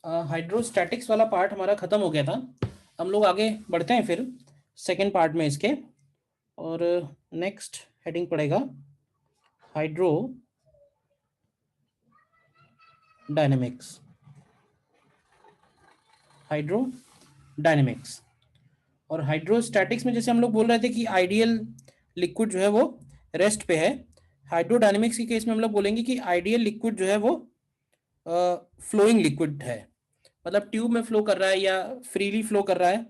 Hydrostatics वाला part हमारा खत्म हो गया था। हम लोग आगे बढ़ते हैं फिर सेकेंड पार्ट में इसके। और नेक्स्ट हेडिंग पड़ेगा हाइड्रो डायनेमिक्स। हाइड्रो डायनेमिक्स और हाइड्रोस्टैटिक्स में जैसे हम लोग बोल रहे थे कि आइडियल लिक्विड जो है वो रेस्ट पे है। हाइड्रोडायनेमिक्स के केस में हम लोग बोलेंगे कि आइडियल लिक्विड जो है वो फ्लोइंग लिक्विड है, मतलब ट्यूब में फ्लो कर रहा है या फ्रीली फ्लो कर रहा है,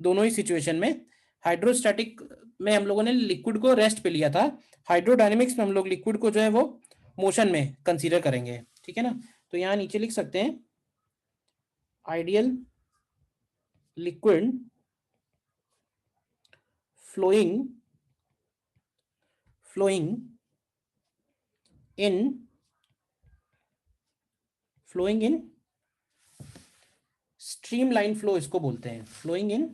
दोनों ही सिचुएशन में। हाइड्रोस्टैटिक में हम लोगों ने लिक्विड को रेस्ट पे लिया था, हाइड्रोडायनेमिक्स में हम लोग लिक्विड को जो है वो मोशन में कंसीडर करेंगे। ठीक है ना, तो यहाँ नीचे लिख सकते हैं ideal liquid flowing in flowing in streamline flow इसको बोलते हैं, flowing in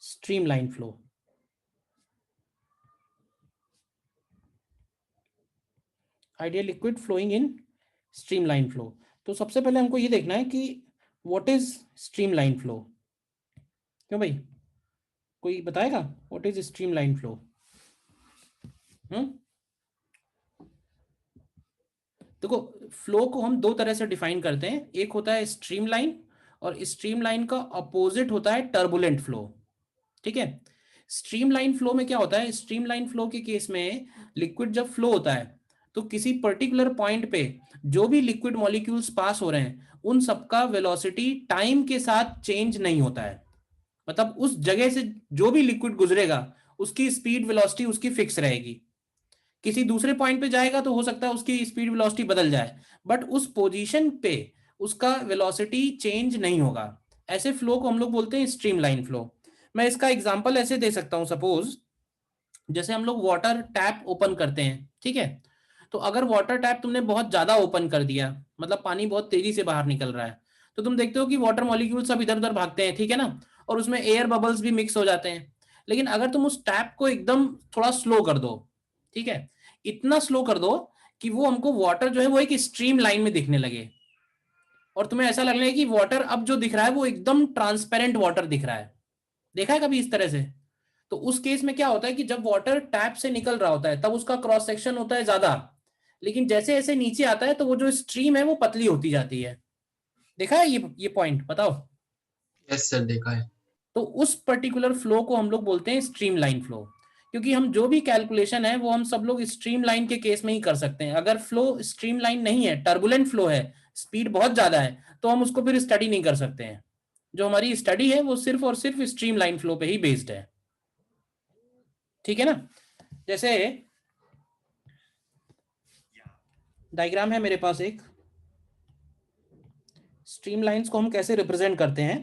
streamline flow. Ideal liquid flowing in streamline flow. तो सबसे पहले हमको ये देखना है कि व्हाट इज स्ट्रीमलाइन फ्लो। क्यों भाई, कोई बताएगा व्हाट इज स्ट्रीमलाइन फ्लो? देखो, फ्लो को हम दो तरह से डिफाइन करते हैं, एक होता है स्ट्रीमलाइन और स्ट्रीमलाइन का अपोजिट होता है टर्बुलेंट फ्लो। ठीक है, स्ट्रीमलाइन फ्लो में क्या होता है, स्ट्रीमलाइन फ्लो के केस में लिक्विड जब फ्लो होता है तो किसी पर्टिकुलर पॉइंट पे जो भी लिक्विड मॉलिक्यूल्स पास हो रहे हैं उन सबका वेलोसिटी टाइम के साथ चेंज नहीं होता है। मतलब उस जगह से जो भी लिक्विड गुजरेगा उसकी स्पीड वेलोसिटी उसकी फिक्स रहेगी। किसी दूसरे पॉइंट पे जाएगा तो हो सकता है उसकी स्पीड वेलोसिटी बदल जाए, बट उस पोजीशन पे उसका वेलोसिटी चेंज नहीं होगा। ऐसे फ्लो को हम लोग बोलते हैं स्ट्रीमलाइन फ्लो। मैं इसका एग्जांपल ऐसे दे सकता हूं, सपोज जैसे हम लोग वाटर टैप ओपन करते हैं, ठीक है। तो अगर वाटर टैप तुमने बहुत ज्यादा ओपन कर दिया, मतलब पानी बहुत तेजी से बाहर निकल रहा है, तो तुम देखते हो कि वाटर मॉलिक्यूल सब इधर उधर भागते हैं, ठीक है ना, और उसमें एयर बबल्स भी मिक्स हो जाते हैं। लेकिन अगर तुम उस टैप को एकदम थोड़ा स्लो कर दो, ठीक है, इतना स्लो कर दो कि वो हमको वाटर जो है वो एक स्ट्रीम लाइन में दिखने लगे, और तुम्हें ऐसा लगने लगे कि वाटर अब जो दिख रहा है वो एकदम ट्रांसपेरेंट वाटर दिख रहा है। देखा है कभी इस तरह से? तो उस केस में क्या होता है कि जब वाटर टैप से निकल रहा होता है तब उसका क्रॉस सेक्शन होता है ज्यादा, लेकिन जैसे जैसे नीचे आता है तो वो जो स्ट्रीम है वो पतली होती जाती है। देखा है ये पॉइंट, बताओ। यस सर, देखा है। तो उस पर्टिकुलर फ्लो को हम लोग बोलते हैं स्ट्रीम लाइन फ्लो, क्योंकि हम जो भी कैलकुलेशन है वो हम सब लोग स्ट्रीम लाइन के केस में ही कर सकते हैं। अगर फ्लो स्ट्रीम लाइन नहीं है, टर्बुलेंट फ्लो है, स्पीड बहुत ज्यादा है, तो हम उसको फिर स्टडी नहीं कर सकते हैं। जो हमारी स्टडी है वो सिर्फ और सिर्फ स्ट्रीम लाइन फ्लो पे ही बेस्ड है। ठीक है ना, जैसे डायग्राम है मेरे पास एक, स्ट्रीम लाइंस को हम कैसे रिप्रेजेंट करते हैं।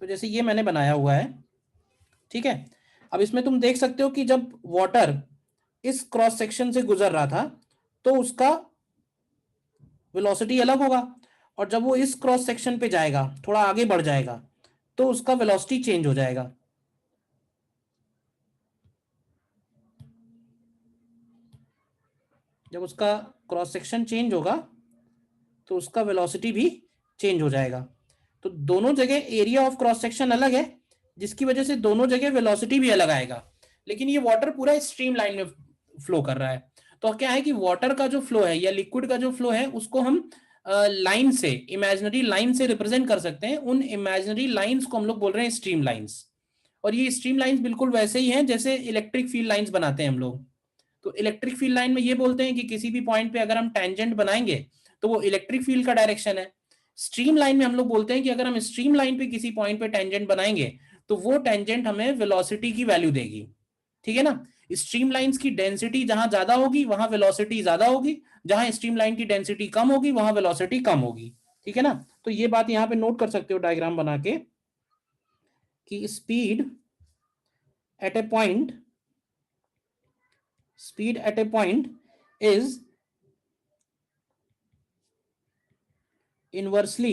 तो जैसे ये मैंने बनाया हुआ है, ठीक है। अब इसमें तुम देख सकते हो कि जब वाटर इस क्रॉस सेक्शन से गुजर रहा था तो उसका वेलोसिटी अलग होगा, और जब वो इस क्रॉस सेक्शन पे जाएगा, थोड़ा आगे बढ़ जाएगा, तो उसका वेलोसिटी चेंज हो जाएगा। जब उसका क्रॉस सेक्शन चेंज होगा तो उसका वेलोसिटी भी चेंज हो जाएगा। तो दोनों जगह एरिया ऑफ क्रॉस सेक्शन अलग है, जिसकी वजह से दोनों जगह वेलोसिटी भी अलग आएगा, लेकिन ये वाटर पूरा स्ट्रीम लाइन में फ्लो कर रहा है। तो क्या है कि वाटर का जो फ्लो है या लिक्विड का जो फ्लो है उसको हम लाइन से, इमेजिनरी लाइन से रिप्रेजेंट कर सकते हैं। उन इमेजिनरी लाइंस को हम लोग बोल रहे हैं स्ट्रीम लाइंस। और ये स्ट्रीम लाइंस बिल्कुल वैसे ही हैं जैसे इलेक्ट्रिक फील्ड लाइंस बनाते हैं हम लोग। तो इलेक्ट्रिक फील्ड लाइन में ये बोलते हैं कि किसी भी पॉइंट पे अगर हम टेंजेंट बनाएंगे तो वो इलेक्ट्रिक फील्ड का डायरेक्शन है। स्ट्रीम लाइन में हम लोग बोलते हैं कि अगर हम स्ट्रीम लाइन पे किसी पॉइंट पे टेंजेंट बनाएंगे तो वो टेंजेंट हमें वेलोसिटी की वैल्यू देगी। ठीक है ना, स्ट्रीम लाइंस की डेंसिटी जहां ज्यादा होगी वहां वेलोसिटी ज्यादा होगी, जहां स्ट्रीम लाइन की डेंसिटी कम होगी वहां वेलोसिटी कम होगी। ठीक है ना, तो ये बात यहां पे नोट कर सकते हो डायग्राम बना के कि at a point speed at a point is inversely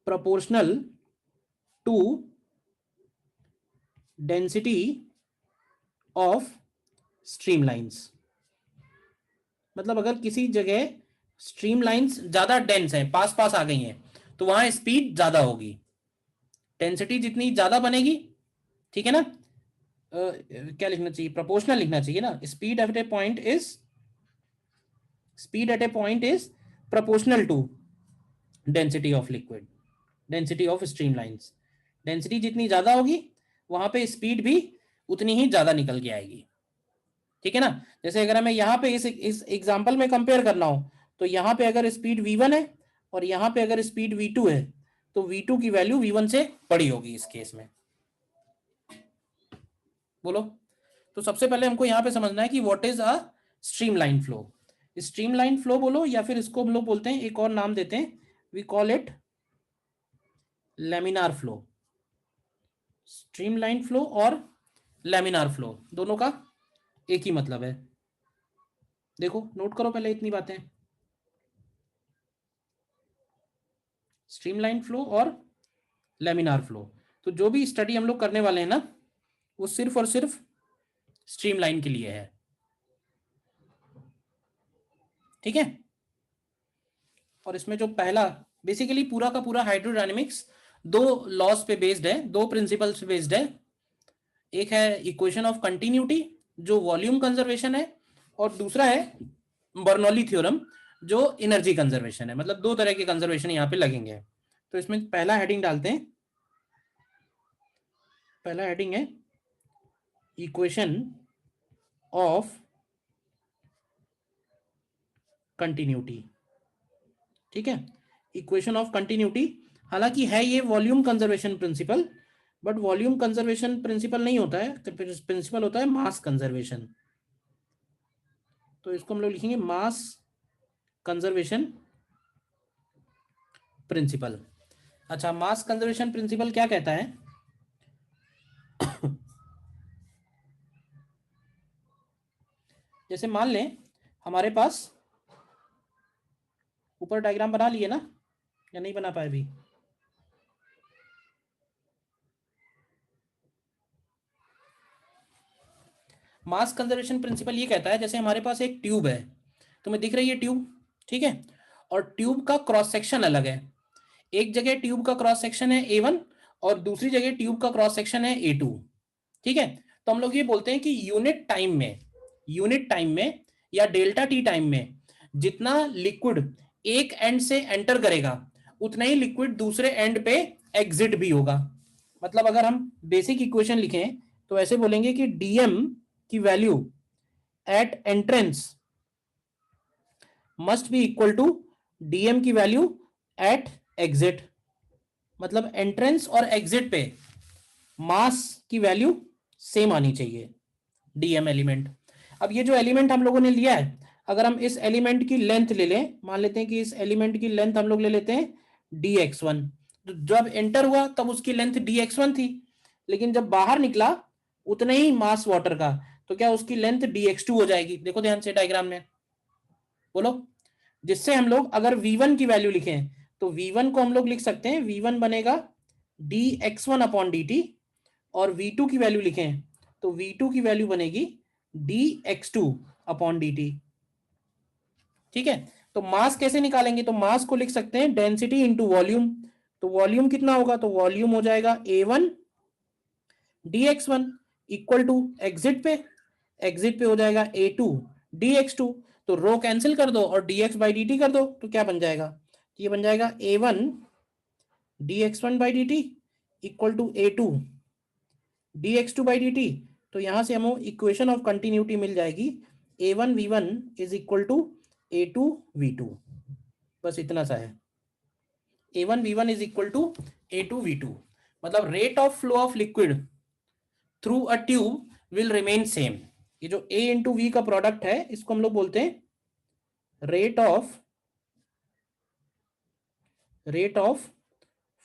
proportional to density of streamlines. मतलब अगर किसी जगह स्ट्रीमलाइंस ज्यादा डेंस है, पास पास आ गई हैं, तो वहां स्पीड ज्यादा होगी, डेंसिटी जितनी ज्यादा बनेगी, ठीक है ना। क्या लिखना चाहिए, प्रोपोर्शनल लिखना चाहिए ना। Speed at a point is proportional to density of liquid, density of streamlines. Density जितनी ज्यादा होगी वहां पे स्पीड भी उतनी ही ज्यादा निकल के आएगी, ठीक है ना। जैसे अगर हमें यहाँ पे इस एग्जांपल में कंपेयर करना हो, तो यहाँ पे अगर स्पीड v1 है और यहाँ पे अगर स्पीड v2 है, तो v2 की वैल्यू v1 से बड़ी होगी इस केस में। बोलो। तो सबसे पहले हमको यहाँ पे समझना है कि what is a streamline flow. Streamline flow बोलो, या फिर इसको हम लोग बोलते हैं, एक और नाम देते हैं, we call it laminar flow. Streamline flow और लैमिनार फ्लो दोनों का एक ही मतलब है। देखो नोट करो पहले इतनी बातें, स्ट्रीमलाइन फ्लो और लैमिनार फ्लो। तो जो भी स्टडी हम लोग करने वाले हैं ना, वो सिर्फ और सिर्फ स्ट्रीमलाइन के लिए है, ठीक है। और इसमें जो पहला, बेसिकली पूरा का पूरा हाइड्रोडायनेमिक्स दो लॉस पे बेस्ड है, दो प्रिंसिपल्स पे बेस्ड है। एक है इक्वेशन ऑफ कंटिन्यूटी जो वॉल्यूम कंजर्वेशन है, और दूसरा है बर्नौली थ्योरम जो एनर्जी कंजर्वेशन है। मतलब दो तरह के कंजर्वेशन यहाँ पे लगेंगे। तो इसमें पहला हेडिंग डालते हैं, पहला हेडिंग है इक्वेशन ऑफ कंटिन्यूटी, ठीक है। इक्वेशन ऑफ कंटिन्यूटी, हालांकि है ये volume conservation principle, but volume conservation principle नहीं होता है, प्रिंसिपल होता है मास कंजर्वेशन। तो इसको हम लोग लिखेंगे मास कंजर्वेशन प्रिंसिपल। अच्छा, मास कंजर्वेशन प्रिंसिपल क्या कहता है? जैसे मान लें हमारे पास, ऊपर डायग्राम बना लिए ना, या नहीं बना पाए भी? मास कंजर्वेशन प्रिंसिपल ये कहता है, जैसे हमारे पास एक ट्यूब है, तुम्हें दिख रही है ट्यूब, ठीक है, और ट्यूब का क्रॉस सेक्शन अलग है। एक जगह ट्यूब का क्रॉस सेक्शन है A1 और दूसरी जगह ट्यूब का क्रॉस सेक्शन है A2, ठीक है। तो हम लोग ये बोलते हैं कि यूनिट टाइम में या डेल्टा टी टाइम में जितना लिक्विड एक एंड से एंटर करेगा, उतना ही लिक्विड दूसरे एंड पे एग्जिट भी होगा। मतलब अगर हम बेसिक इक्वेशन लिखें तो ऐसे बोलेंगे कि डीएम की value at entrance must be equal to DM की वैल्यू एट एग्जिट। मतलब एंट्रेंस और एग्जिट पे मास की वैल्यू सेम आनी चाहिए, डीएम एलिमेंट। अब ये जो एलिमेंट हम लोगों ने लिया है, अगर हम इस एलिमेंट की लेंथ ले लें, मान लेते हैं कि इस एलिमेंट की लेंथ हम लोग ले लेते हैं dx1। तो जब एंटर हुआ तब उसकी लेंथ dx1 थी, लेकिन जब बाहर निकला उतना ही मास वाटर का, तो क्या उसकी लेंथ dx2 हो जाएगी? देखो ध्यान से डायग्राम में, बोलो। जिससे हम लोग अगर v1 की वैल्यू लिखें तो v1 को हम लोग लिख सकते हैं, v1 बनेगा dx1 अपॉन dt, और v2 की वैल्यू लिखें तो v2 की वैल्यू बनेगी dx2 अपॉन dt, ठीक है। तो मास कैसे निकालेंगे? तो मास को लिख सकते हैं डेंसिटी इंटू वॉल्यूम। तो वॉल्यूम कितना होगा? तो वॉल्यूम हो जाएगा A1 dx1 equal to exit पे हो जाएगा A2 dx2। तो रो कैंसिल कर दो और dx बाई dt कर दो, तो क्या बन जाएगा? ये बन जाएगा A1 dx1 by dt equal to A2 dx2 by dt। तो यहां से हमें इक्वेशन ऑफ कंटिन्यूटी मिल जाएगी, A1 V1 is equal to A2 V2। बस इतना सा है, A1 V1 is equal to A2 V2। मतलब rate of flow of liquid through a tube will remain same. ये जो A इंटू V का product है, इसको हम लोग बोलते हैं rate of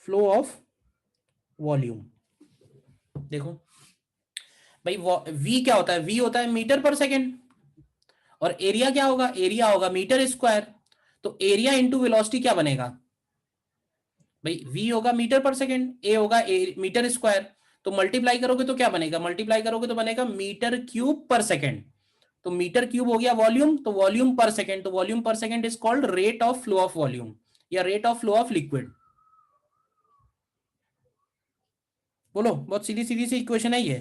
flow of volume. देखो भाई, V क्या होता है? V होता है मीटर पर सेकेंड, और एरिया क्या होगा? एरिया होगा मीटर स्क्वायर। तो एरिया इंटू वेलोसिटी क्या बनेगा भाई? V होगा मीटर पर सेकेंड, A होगा मीटर स्क्वायर। तो मल्टीप्लाई करोगे तो क्या बनेगा? मल्टीप्लाई करोगे तो बनेगा मीटर क्यूब पर सेकेंड। तो मीटर क्यूब हो गया वॉल्यूम, तो वॉल्यूम पर सेकेंड, तो वॉल्यूम पर second is called rate of flow of volume या rate of flow of liquid. बोलो, बहुत सीधी सीधी सी इक्वेशन है ये,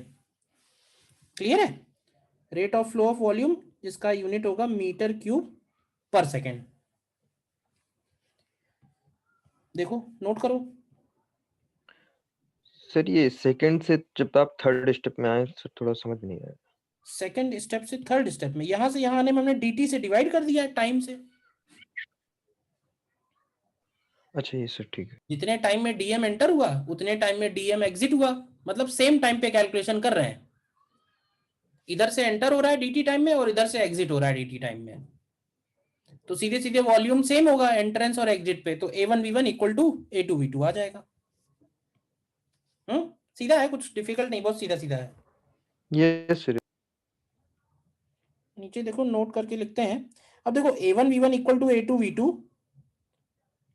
क्लियर है? Rate of flow of volume जिसका यूनिट होगा मीटर क्यूब पर सेकेंड। देखो नोट करो। सर ये सेकंड से जब आप थर्ड स्टेप में आए सर थोड़ा समझ नहीं आया। सेकंड स्टेप से थर्ड स्टेप में, यहां से यहां आने में हमने dt से डिवाइड कर दिया है टाइम से। अच्छा ये सर ठीक है। जितने टाइम में dm एंटर हुआ उतने टाइम में dm एग्जिट हुआ, मतलब सेम टाइम पे कैलकुलेशन कर रहे हैं। इधर से एंटर हो रहा है dt टाइम में और इधर से एग्जिट हो रहा है dt टाइम में, तो सीधे सीधे वॉल्यूम सेम होगा एंट्रेंस और एग्जिट पे, तो a1v1 इक्वल टू a2v2 आ जाएगा। सीधा है, कुछ डिफिकल्ट नहीं, बहुत सीधा सीधा है। Yes sir. नीचे देखो नोट करके लिखते हैं। अब देखो a1v1 इक्वल टू a2v2,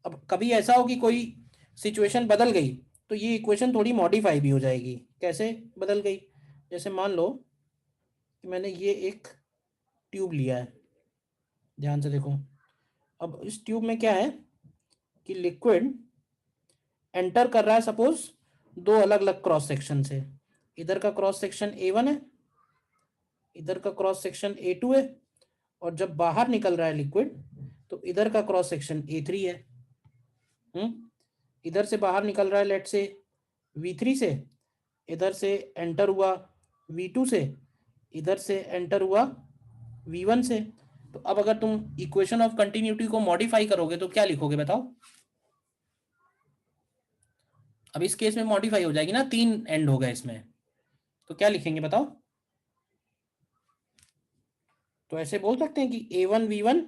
अब कभी ऐसा हो कि कोई सिचुएशन बदल गई तो ये इक्वेशन थोड़ी मॉडिफाई भी हो जाएगी। कैसे बदल गई? जैसे मान लो कि मैंने ये एक ट्यूब लिया है, ध्यान से देखो। अब इस ट्यूब में क्या है कि लिक्विड एंटर कर रहा है सपोज दो अलग अलग क्रॉस सेक्शन से। इधर का क्रॉस सेक्शन a1 है, इधर का क्रॉस सेक्शन a2 है, और जब बाहर निकल रहा है लिक्विड तो इधर का क्रॉस सेक्शन a3 है। इधर से बाहर निकल रहा है लेट से v3 से, इधर से एंटर हुआ v2 से, इधर से एंटर हुआ v1 से। तो अब अगर तुम इक्वेशन ऑफ कंटिन्यूटी को मॉडिफाई करोगे तो क्या लिखोगे बताओ? अब इस केस में मॉडिफाई हो जाएगी ना, तीन एंड हो गए इसमें, तो क्या लिखेंगे बताओ? तो ऐसे बोल सकते हैं कि a1v1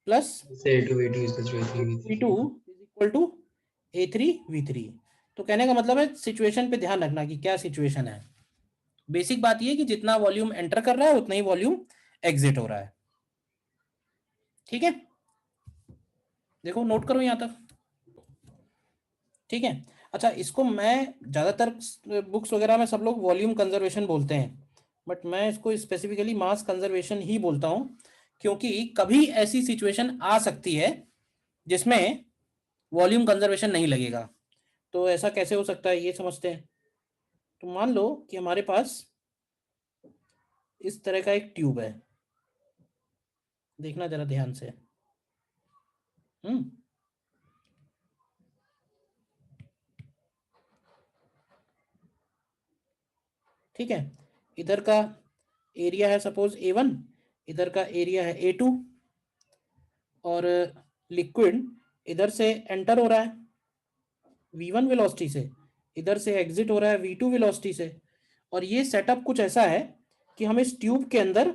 plus A2V2 is equal to v2 A3V3. Is equal to a3v3। तो कहने का मतलब है सिचुएशन पे ध्यान रखना कि क्या सिचुएशन है। बेसिक बात ये कि जितना वॉल्यूम एंटर कर रहा है उतना ही वॉल्यूम एग्जिट हो रहा है, ठीक है? देखो नोट करो यहां तक, ठीक है? अच्छा, इसको मैं ज्यादातर बुक्स वगैरह में सब लोग वॉल्यूम कंजर्वेशन बोलते हैं, बट मैं इसको स्पेसिफिकली मास कंजर्वेशन ही बोलता हूं, क्योंकि कभी ऐसी सिचुएशन आ सकती है जिसमें वॉल्यूम कंजर्वेशन नहीं लगेगा। तो ऐसा कैसे हो सकता है ये समझते हैं। तो मान लो कि हमारे पास इस तरह का एक ट्यूब है, देखना जरा ध्यान से। हम्म ठीक है, इधर का एरिया है सपोज a1, इधर का एरिया है a2, और लिक्विड इधर से एंटर हो रहा है v1 वेलोसिटी से, इधर से एग्जिट हो रहा है v2 वेलोसिटी से। और ये सेटअप कुछ ऐसा है कि हम इस ट्यूब के अंदर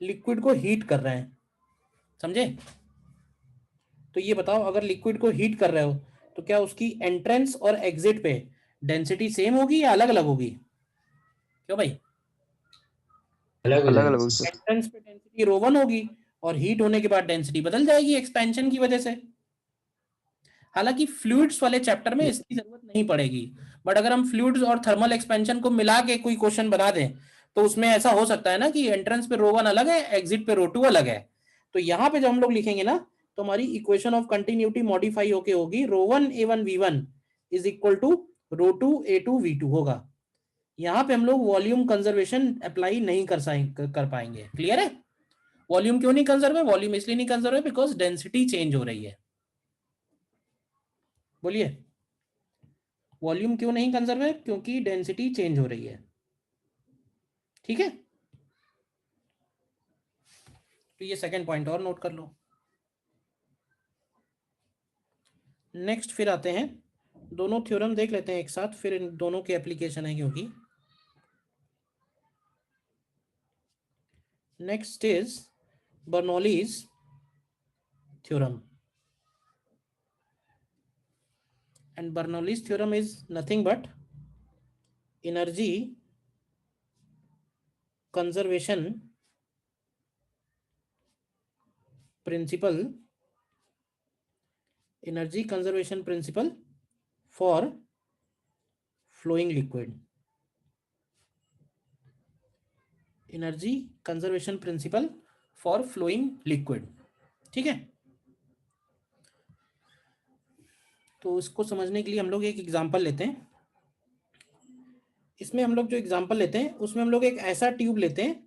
लिक्विड को हीट कर रहे हैं, समझे? तो ये बताओ, अगर लिक्विड को हीट कर रहे हो तो क्या उसकी एंट्रेंस और एग्जिट पे डेंसिटी सेम होगी या अलग अलग होगी? क्यों भाई? अलग हो अलग जाएंगे अलग सर। सर। एंट्रेंस पे डेंसिटी ρ1 होगी और हीट होने के बाद डेंसिटी बदल जाएगी एक्सपेंशन की वजह से। हालांकि फ्लूइड्स वाले चैप्टर में इसकी जरूरत नहीं पड़ेगी, बट अगर हम फ्लूइड्स और थर्मल एक्सपेंशन को मिला के कोई क्वेश्चन बना दें तो उसमें ऐसा हो सकता है ना कि एंट्रेंस पे ρ1 अलग है, एग्जिट पे ρ2 अलग है। तो यहाँ पे जब हम लोग लिखेंगे ना तो हमारी इक्वेशन ऑफ कंटिन्यूटी मॉडिफाई होके होगी ρ1 a1 v1 is equal to ρ2 a2 v2 होगा। यहाँ पे हम लोग वॉल्यूम कंजर्वेशन अप्लाई नहीं कर पाएंगे, क्लियर है? वॉल्यूम क्यों नहीं कंजर्व है? वॉल्यूम इसलिए नहीं कंजर्व है बिकॉज डेंसिटी चेंज हो रही है। बोलिए, वॉल्यूम क्यों नहीं कंजर्व है? क्योंकि डेंसिटी चेंज हो रही है, ठीक है? तो ये सेकंड पॉइंट और नोट कर लो। नेक्स्ट फिर आते हैं, दोनों थ्योरम देख लेते हैं एक साथ, फिर इन दोनों के एप्लीकेशन है क्योंकि next is Bernoulli's theorem, and Bernoulli's theorem is nothing but energy conservation principle, energy conservation principle for flowing liquid, energy conservation principle for flowing liquid. ठीक है, तो इसको समझने के लिए हम लोग एक एग्जांपल लेते हैं। इसमें हम लोग जो एग्जांपल लेते हैं उसमें हम लोग एक ऐसा ट्यूब लेते हैं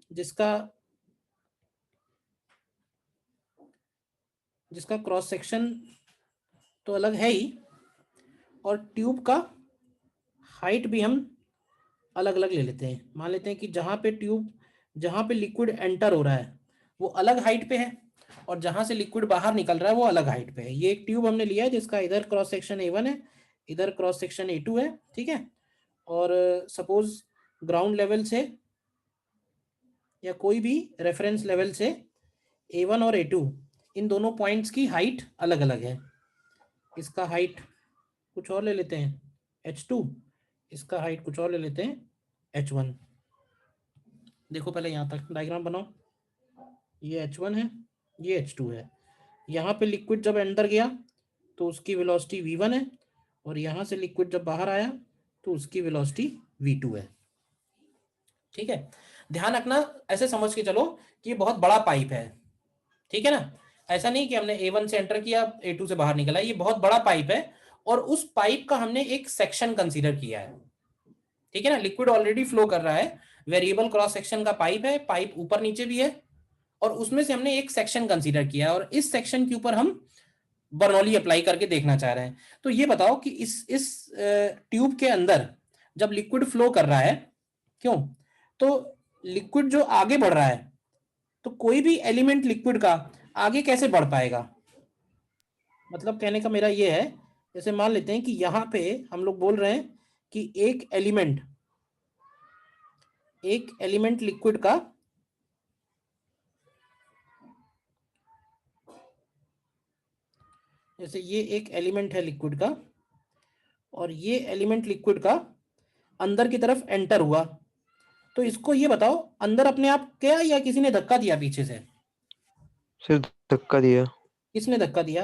जिसका क्रॉस सेक्शन तो अलग है ही, और ट्यूब का हाइट भी हम अलग अलग ले लेते हैं। मान लेते हैं कि जहाँ पे लिक्विड एंटर हो रहा है वो अलग हाइट पे है, और जहाँ से लिक्विड बाहर निकल रहा है वो अलग हाइट पे है। ये एक ट्यूब हमने लिया है जिसका इधर क्रॉस सेक्शन A1 है, इधर क्रॉस सेक्शन A2 है। ठीक है, और सपोज ग्राउंड लेवल से या कोई भी रेफरेंस लेवल से A1 और A2 इन दोनों पॉइंट्स की हाइट अलग अलग है। इसका हाइट कुछ और ले लेते हैं H2, इसका हाइट कुछ और ले लेते हैं H1। देखो पहले यहाँ तक डायग्राम बनाओ, ये H1 है, ये H2 है। यहाँ पे लिक्विड जब अंदर गया तो उसकी वेलोसिटी V1 है, और यहाँ से लिक्विड जब बाहर आया तो उसकी वेलोसिटी V2 है। ठीक है, ध्यान रखना, ऐसे समझ के चलो कि ये बहुत बड़ा पाइप है। ठीक है ना, ऐसा नहीं कि हमने A1 से एंटर किया A2 से बाहर निकला, ये बहुत बड़ा पाइप है, और उस पाइप का हमने एक सेक्शन कंसीडर किया है। ठीक है ना, लिक्विड ऑलरेडी फ्लो कर रहा है, वेरिएबल क्रॉस सेक्शन का पाइप है, पाइप ऊपर नीचे भी है, और उसमें से हमने एक सेक्शन कंसीडर किया है, और इस सेक्शन के ऊपर हम बर्नौली अप्लाई करके देखना चाह रहे हैं। तो ये बताओ कि इस ट्यूब के अंदर जब लिक्विड फ्लो कर रहा है, क्यों, तो लिक्विड जो आगे बढ़ रहा है, तो कोई भी एलिमेंट लिक्विड का आगे कैसे बढ़ पाएगा। मतलब कहने का मेरा ये है, जैसे मान लेते हैं कि यहाँ पे हम लोग बोल रहे हैं कि एक एलिमेंट लिक्विड का जैसे ये एक एलिमेंट है लिक्विड का, और ये एलिमेंट लिक्विड का अंदर की तरफ एंटर हुआ, तो इसको ये बताओ अंदर अपने आप गया या किसी ने धक्का दिया पीछे से। सिर्फ धक्का दिया। किसने धक्का दिया,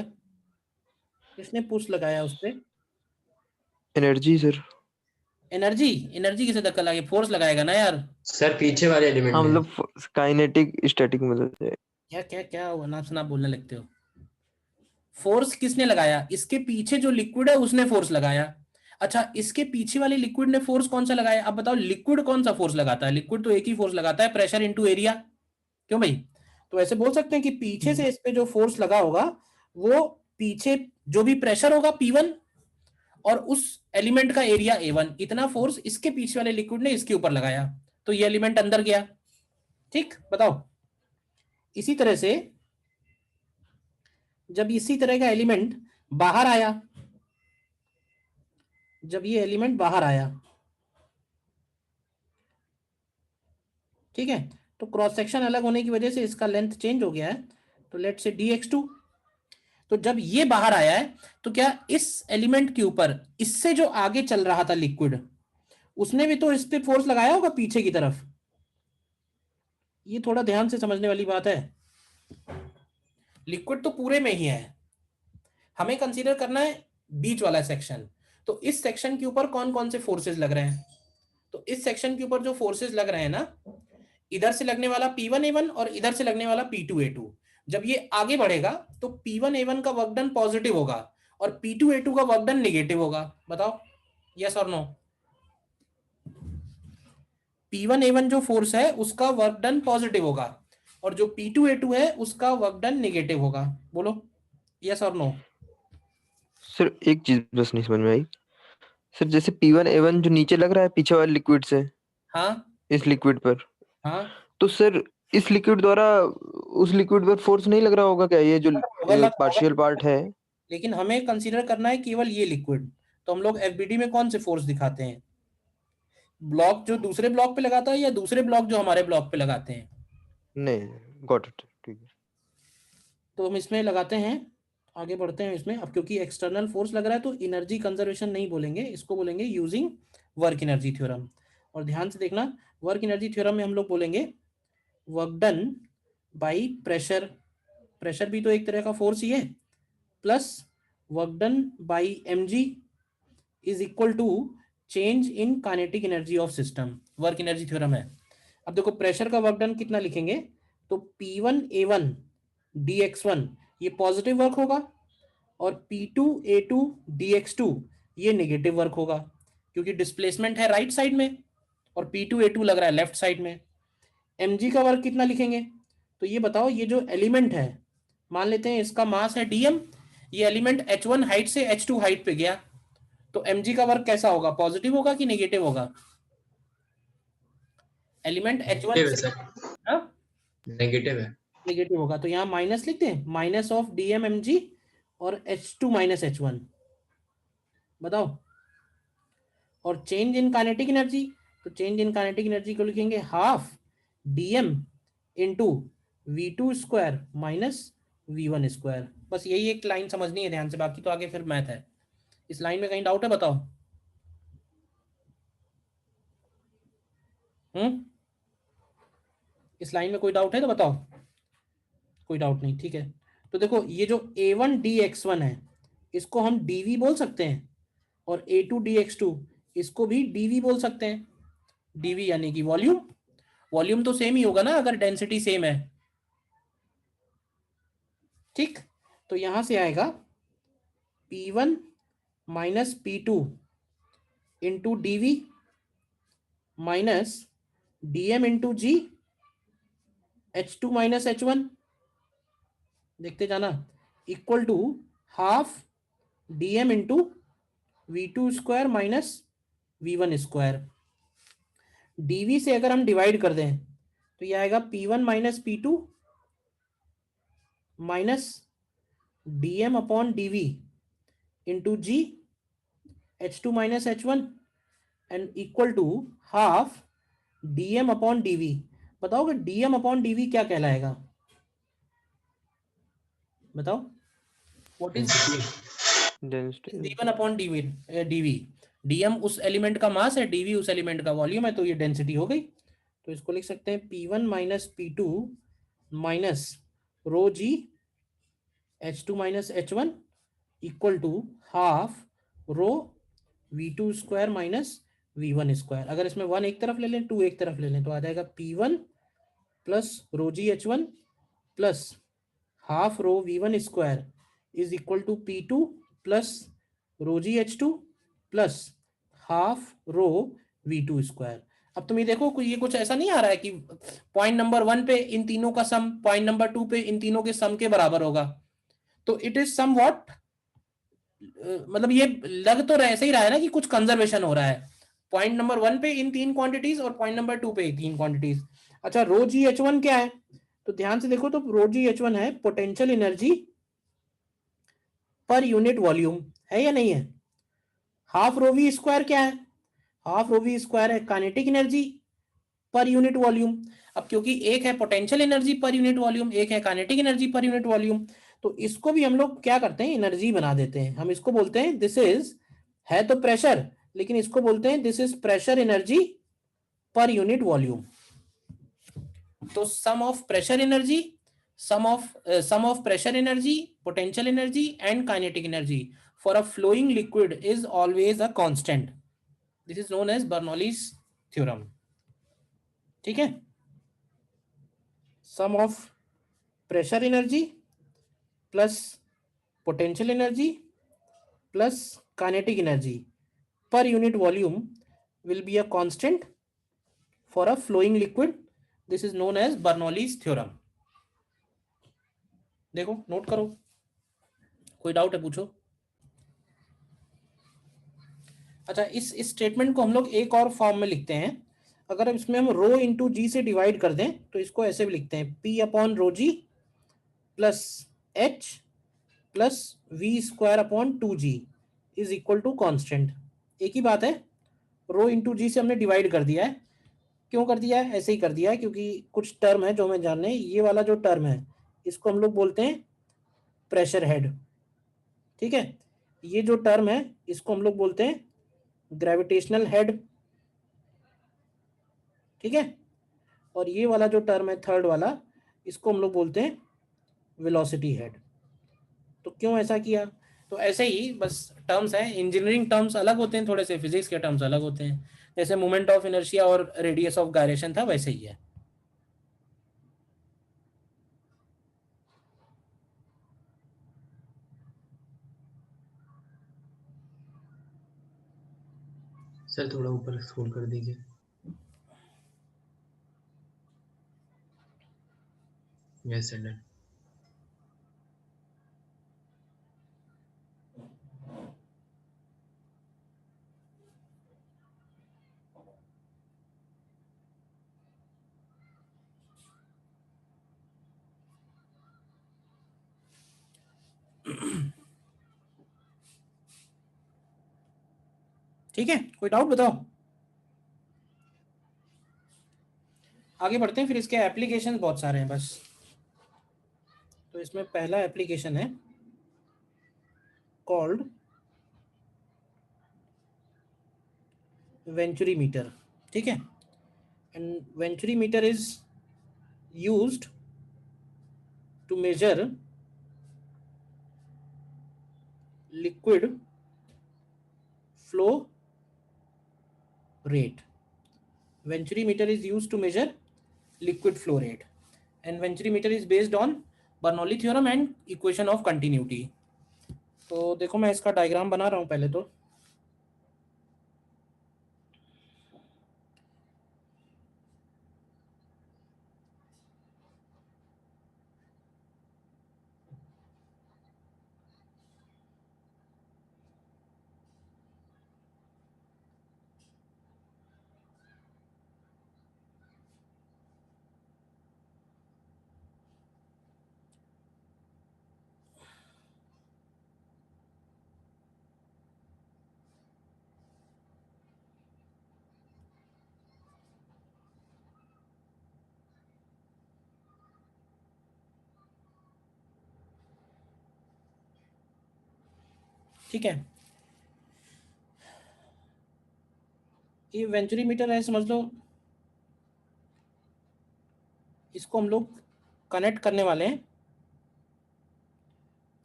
किसने पुश लगाया उस पे। Energy sir. एनर्जी किसे धक्का लगे, फोर्स लगाएगा ना यार। सर पीछे वाले एलिमेंट हाँ में। मतलब काइनेटिक स्टैटिक मतलब क्या क्या क्या ना सुना बोलने लगते हो। फोर्स किसने लगाया, इसके पीछे जो लिक्विड है उसने फोर्स लगाया। अच्छा, इसके पीछे वाले लिक्विड ने फोर्स कौन सा लगाया। अब बताओ लिक्विड कौन सा फोर्स लगाता है, लिक्विड तो एक ही फोर्स लगाता है, प्रेशर इनटू एरिया। क्यों भाई, तो ऐसे बोल सकते हैं कि पीछे से इस पे जो फोर्स लगा होगा वो पीछे जो भी प्रेशर होगा P1 और उस एलिमेंट का एरिया A1, इतना फोर्स इसके पीछे वाले लिक्विड ने इसके ऊपर लगाया, तो ये एलिमेंट अंदर गया। ठीक, बताओ इसी तरह से जब इसी तरह का एलिमेंट बाहर आया, जब ये एलिमेंट बाहर आया, ठीक है, तो क्रॉस सेक्शन अलग होने की वजह से इसका लेंथ चेंज हो गया है, तो लेट से dx2। तो जब ये बाहर आया है तो क्या इस एलिमेंट के ऊपर इससे जो आगे चल रहा था लिक्विड, उसने भी तो इस पे फोर्स लगाया होगा पीछे की तरफ। ये थोड़ा ध्यान से समझने वाली बात है। लिक्विड तो पूरे में ही है, हमें कंसीडर करना है बीच वाला सेक्शन। तो इस सेक्शन के ऊपर कौन कौन से फोर्सेस लग रहे हैं, तो इस सेक्शन के ऊपर जो फोर्सेस लग रहे हैं ना, इधर से लगने वाला P1A1 और इधर से लगने वाला P2A2, जब ये आगे बढ़ेगा तो P1A1 का वर्क डन पॉजिटिव होगा और P2A2 का वर्क डन नेगेटिव होगा। बताओ यस और नो। P1A1 जो फोर्स है उसका वर्क डन पॉजिटिव होगा, और जो P2A2 है उसका वर्क डन नेगेटिव होगा। बोलो यस और नो। सर एक चीज बस नहीं समझ में आई सर, जैसे P1A1 जो नीचे लग रहा है पीछे वाले लिक्विड से, हाँ इस लिक्विड पर, हाँ, तो सर इस लिक्विड द्वारा उस लिक्विड पर फोर्स नहीं लग रहा होगा क्या, ये जो होगा पार्शियल पार्ट है। लेकिन हमें कंसीडर करना है केवल ये लिक्विड। तो हम लोग एफबीडी में कौन से फोर्स दिखाते हैं, ब्लॉक जो दूसरे ब्लॉक पे लगाता है या दूसरे ब्लॉक जो हमारे ब्लॉक पे लगाते हैं। नहीं, गॉट इट, ठीक है। तो हम इसमें लगाते हैं, आगे बढ़ते हैं इसमें। अब क्योंकि एक्सटर्नल फोर्स लग रहा है तो एनर्जी कंजर्वेशन नहीं बोलेंगे, इसको बोलेंगे यूजिंग वर्क एनर्जी थ्योरम। और ध्यान से देखना, वर्क एनर्जी थ्योरम में हम लोग बोलेंगे work done by pressure, pressure भी तो एक तरह का फोर्स ही है, plus work done by mg is equal to change in kinetic energy of system. Work energy theorem है। अब देखो प्रेशर का वर्क डन कितना लिखेंगे, तो P1A1 dx1 ये पॉजिटिव वर्क होगा, और P2A2 dx2 ये नेगेटिव वर्क होगा, क्योंकि डिस्प्लेसमेंट है राइट साइड में और P2A2 लग रहा है लेफ्ट साइड में। mg का वर्क कितना लिखेंगे, तो ये बताओ, ये जो एलिमेंट है, मान लेते हैं इसका मास है dm, ये एलिमेंट h1 हाइट से h2 हाइट पे गया, तो mg का वर्क कैसा होगा, पॉजिटिव होगा कि नेगेटिव होगा? एलिमेंट h1 नेगेटिव है से सर, नेगेटिव है। नेगेटिव होगा, तो यहाँ माइनस लिखते हैं, माइनस ऑफ dm mg और h2 माइनस h1, बताओ। और चेंज इन काइनेटिक एनर्जी, तो चेंज इन काइनेटिक एनर्जी को लिखेंगे half dm into v2 square minus v1 square. बस यही एक लाइन समझनी है ध्यान से, बाकी तो आगे फिर मैथ है। इस लाइन में कहीं डाउट है, बताओ। इस लाइन में कोई डाउट है तो बताओ। कोई डाउट नहीं, ठीक है। तो देखो ये जो a1 dx1 है, इसको हम dv बोल सकते हैं, और a2 dx2 इसको भी dv बोल सकते हैं। dv यानी कि वॉल्यूम, वॉल्यूम तो सेम ही होगा ना अगर डेंसिटी सेम है, ठीक। तो यहां से आएगा P1 minus P2 into dv minus dm into g h2 minus h1, देखते जाना, equal to half dm into v2 square minus v1 square. dv से अगर हम डिवाइड कर दें तो यह आएगा P1 minus P2 minus dm upon dv into g h2 minus h1 and equal to half dm upon dv। बताओगे dm upon dv क्या कहलाएगा, बताओ। What is density. d1 upon dv? dm उस एलिमेंट का मास है, dv उस element का volume है, तो ये डेंसिटी हो गई। तो इसको लिख सकते हैं P1 minus P2 minus rho g h2 minus h1 equal to half rho v2 square minus v1 square. अगर इसमें 1 एक तरफ ले लें, 2 एक तरफ ले लें, तो आ जाएगा P1 plus rho g h1 plus half rho v1 square is equal to P2 plus rho g h2 plus half rho v2 square. अब तुम ये देखो, ये कुछ ऐसा नहीं आ रहा है कि पॉइंट नंबर 1 पे इन तीनों का सम पॉइंट नंबर 2 पे इन तीनों के सम के बराबर होगा। तो इट इज सम व्हाट, मतलब ये लग तो ऐसे ही रहा है ना कि कुछ कंजर्वेशन हो रहा है, पॉइंट नंबर 1 पे इन 3 क्वांटिटीज और पॉइंट नंबर 2 पे 3 क्वांटिटीज। अच्छा, रो जी h1 क्या है, तो ध्यान से देखो, तो रो जी h1 है potential energy per unit volume, है या नहीं है। हाफ रो वी स्क्वायर क्या है, हाफ रो वी स्क्वायर है kinetic energy per unit volume. अब क्योंकि एक है potential energy per unit volume, एक है kinetic energy per unit volume, तो इसको भी हम लोग क्या करते हैं, एनर्जी बना देते हैं। हम इसको बोलते हैं दिस इज, है तो प्रेशर, लेकिन इसको बोलते हैं this is pressure energy per unit volume. तो sum of pressure energy, sum of pressure energy, potential energy and kinetic energy for a flowing liquid is always a constant. This is known as Bernoulli's theorem, ठीक है। Sum of pressure energy plus potential energy plus kinetic energy per unit volume will be a constant for a flowing liquid. This is known as Bernoulli's theorem. देखो note करो, कोई doubt है पूछो। अच्छा, इस statement को हम लोग एक और फॉर्म में लिखते हैं। अगर इसमें हम रो इंटू जी से डिवाइड कर दें तो इसको ऐसे भी लिखते हैं, P upon rho g plus H plus v square upon 2g is equal to constant. एक ही बात है, रो इंटू जी से हमने डिवाइड कर दिया है। क्यों कर दिया है, ऐसे ही कर दिया है क्योंकि कुछ टर्म है जो हमें जानने हैं। ये वाला जो टर्म है इसको हम लोग बोलते हैं प्रेशर हेड, ठीक है। ये जो टर्म है इसको हम लोग बोलते हैं ग्रेविटेशनल हेड, ठीक है। और ये वाला जो टर्म है थर्ड वाला, इसको हम लोग बोलते हैं वेलोसिटी हेड। तो क्यों ऐसा किया, तो ऐसे ही बस टर्म्स हैं, इंजीनियरिंग टर्म्स अलग होते हैं थोड़े से, फिजिक्स के टर्म्स अलग होते हैं। जैसे मोमेंट ऑफ इनर्शिया और रेडियस ऑफ गायरेशन था वैसे ही है। सर थोड़ा ऊपर स्क्रॉल कर दीजिए। Yes sir done. ठीक है, कोई डाउट बताओ। आगे बढ़ते हैं, फिर इसके एप्लीकेशन बहुत सारे हैं बस। तो इसमें पहला एप्लीकेशन है कॉल्ड वेंचुरीमीटर। ठीक है, and venturimeter is used to measure liquid flow rate. Venturimeter is used to measure liquid flow rate, and venturimeter is based on Bernoulli theorem and equation of continuity. तो देखो मैं इसका diagram बना रहा हूं पहले तो। ठीक है, ये वेंचुरीमीटर है, समझ लो। इसको हम लोग कनेक्ट करने वाले हैं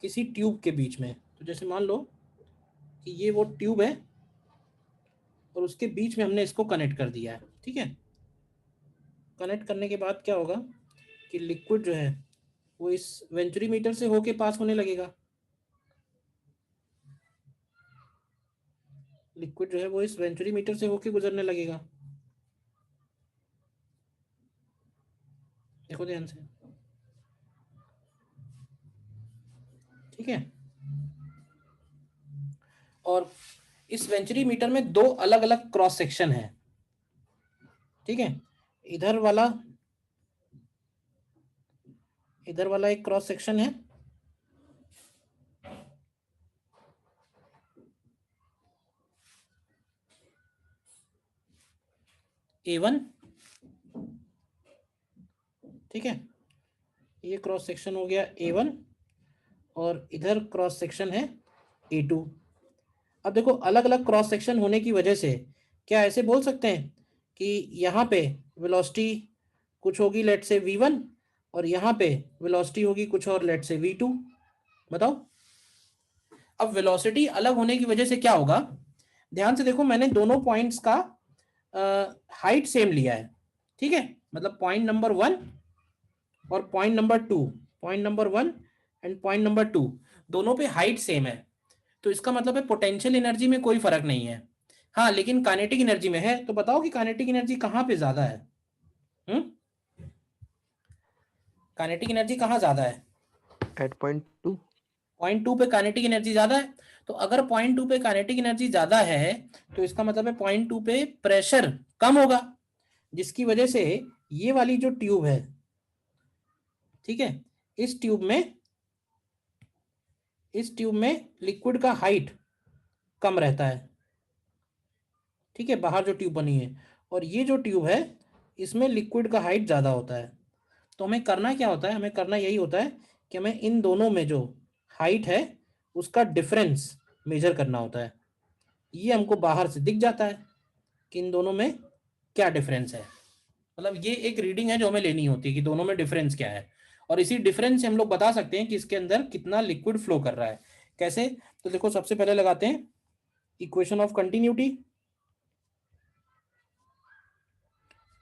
किसी ट्यूब के बीच में। तो जैसे मान लो कि ये वो ट्यूब है और उसके बीच में हमने इसको कनेक्ट कर दिया है। ठीक है, कनेक्ट करने के बाद क्या होगा कि लिक्विड जो है वो इस वेंचुरीमीटर से होके पास होने लगेगा। लिक्विड जो है वो इस वेंचुरीमीटर से होके गुजरने लगेगा। देखो ध्यान से। ठीक है, और इस वेंचुरीमीटर में दो अलग अलग क्रॉस सेक्शन है। ठीक है, इधर वाला एक क्रॉस सेक्शन है, A1। ठीक है, ये क्रॉस सेक्शन हो गया A1 और इधर क्रॉस सेक्शन है A2। अब देखो अलग अलग क्रॉस सेक्शन होने की वजह से क्या ऐसे बोल सकते हैं कि यहाँ पे वेलोसिटी कुछ होगी लेट से V1 और यहाँ पे वेलोसिटी होगी कुछ और लेट से V2। बताओ। अब वेलोसिटी अलग होने की वजह से क्या होगा, ध्यान से देखो, मैंने दोनों पॉइंट्स का हाइट सेम लिया है। ठीक है, मतलब पॉइंट नंबर 1 और point number 2, point number 1 and point number 2 दोनों पे हाइट सेम है। तो इसका मतलब है पोटेंशियल एनर्जी में कोई फर्क नहीं है। हाँ, लेकिन काइनेटिक एनर्जी में है। तो बताओ कि काइनेटिक एनर्जी कहाँ पे ज्यादा है? काइनेटिक एनर्जी कहाँ ज्यादा है? Eight point 2। पॉइंट 2 पे काइनेटिक एनर्जी ज्यादा है। तो अगर पॉइंट 2 पे काइनेटिक एनर्जी ज्यादा है तो इसका मतलब है पॉइंट 2 पे प्रेशर कम होगा, जिसकी वजह से ये वाली जो ट्यूब है, ठीक है, इस ट्यूब में लिक्विड का हाइट कम रहता है। ठीक है, बाहर जो ट्यूब बनी है, और ये जो ट्यूब है इसमें लिक्विड का हाइट ज़्यादा होता है। तो हमें करना क्या होता है, हमें करना यही होता है कि हमें इन दोनों में जो हाइट है उसका डिफरेंस मेजर करना होता है। ये हमको बाहर से दिख जाता है कि इन दोनों में क्या डिफरेंस है। मतलब ये एक रीडिंग है जो हमें लेनी होती है कि दोनों में डिफरेंस क्या है, और इसी डिफरेंस से हम लोग बता सकते हैं कि इसके अंदर कितना लिक्विड फ्लो कर रहा है। कैसे? तो देखो सबसे पहले लगाते हैं equation of continuity.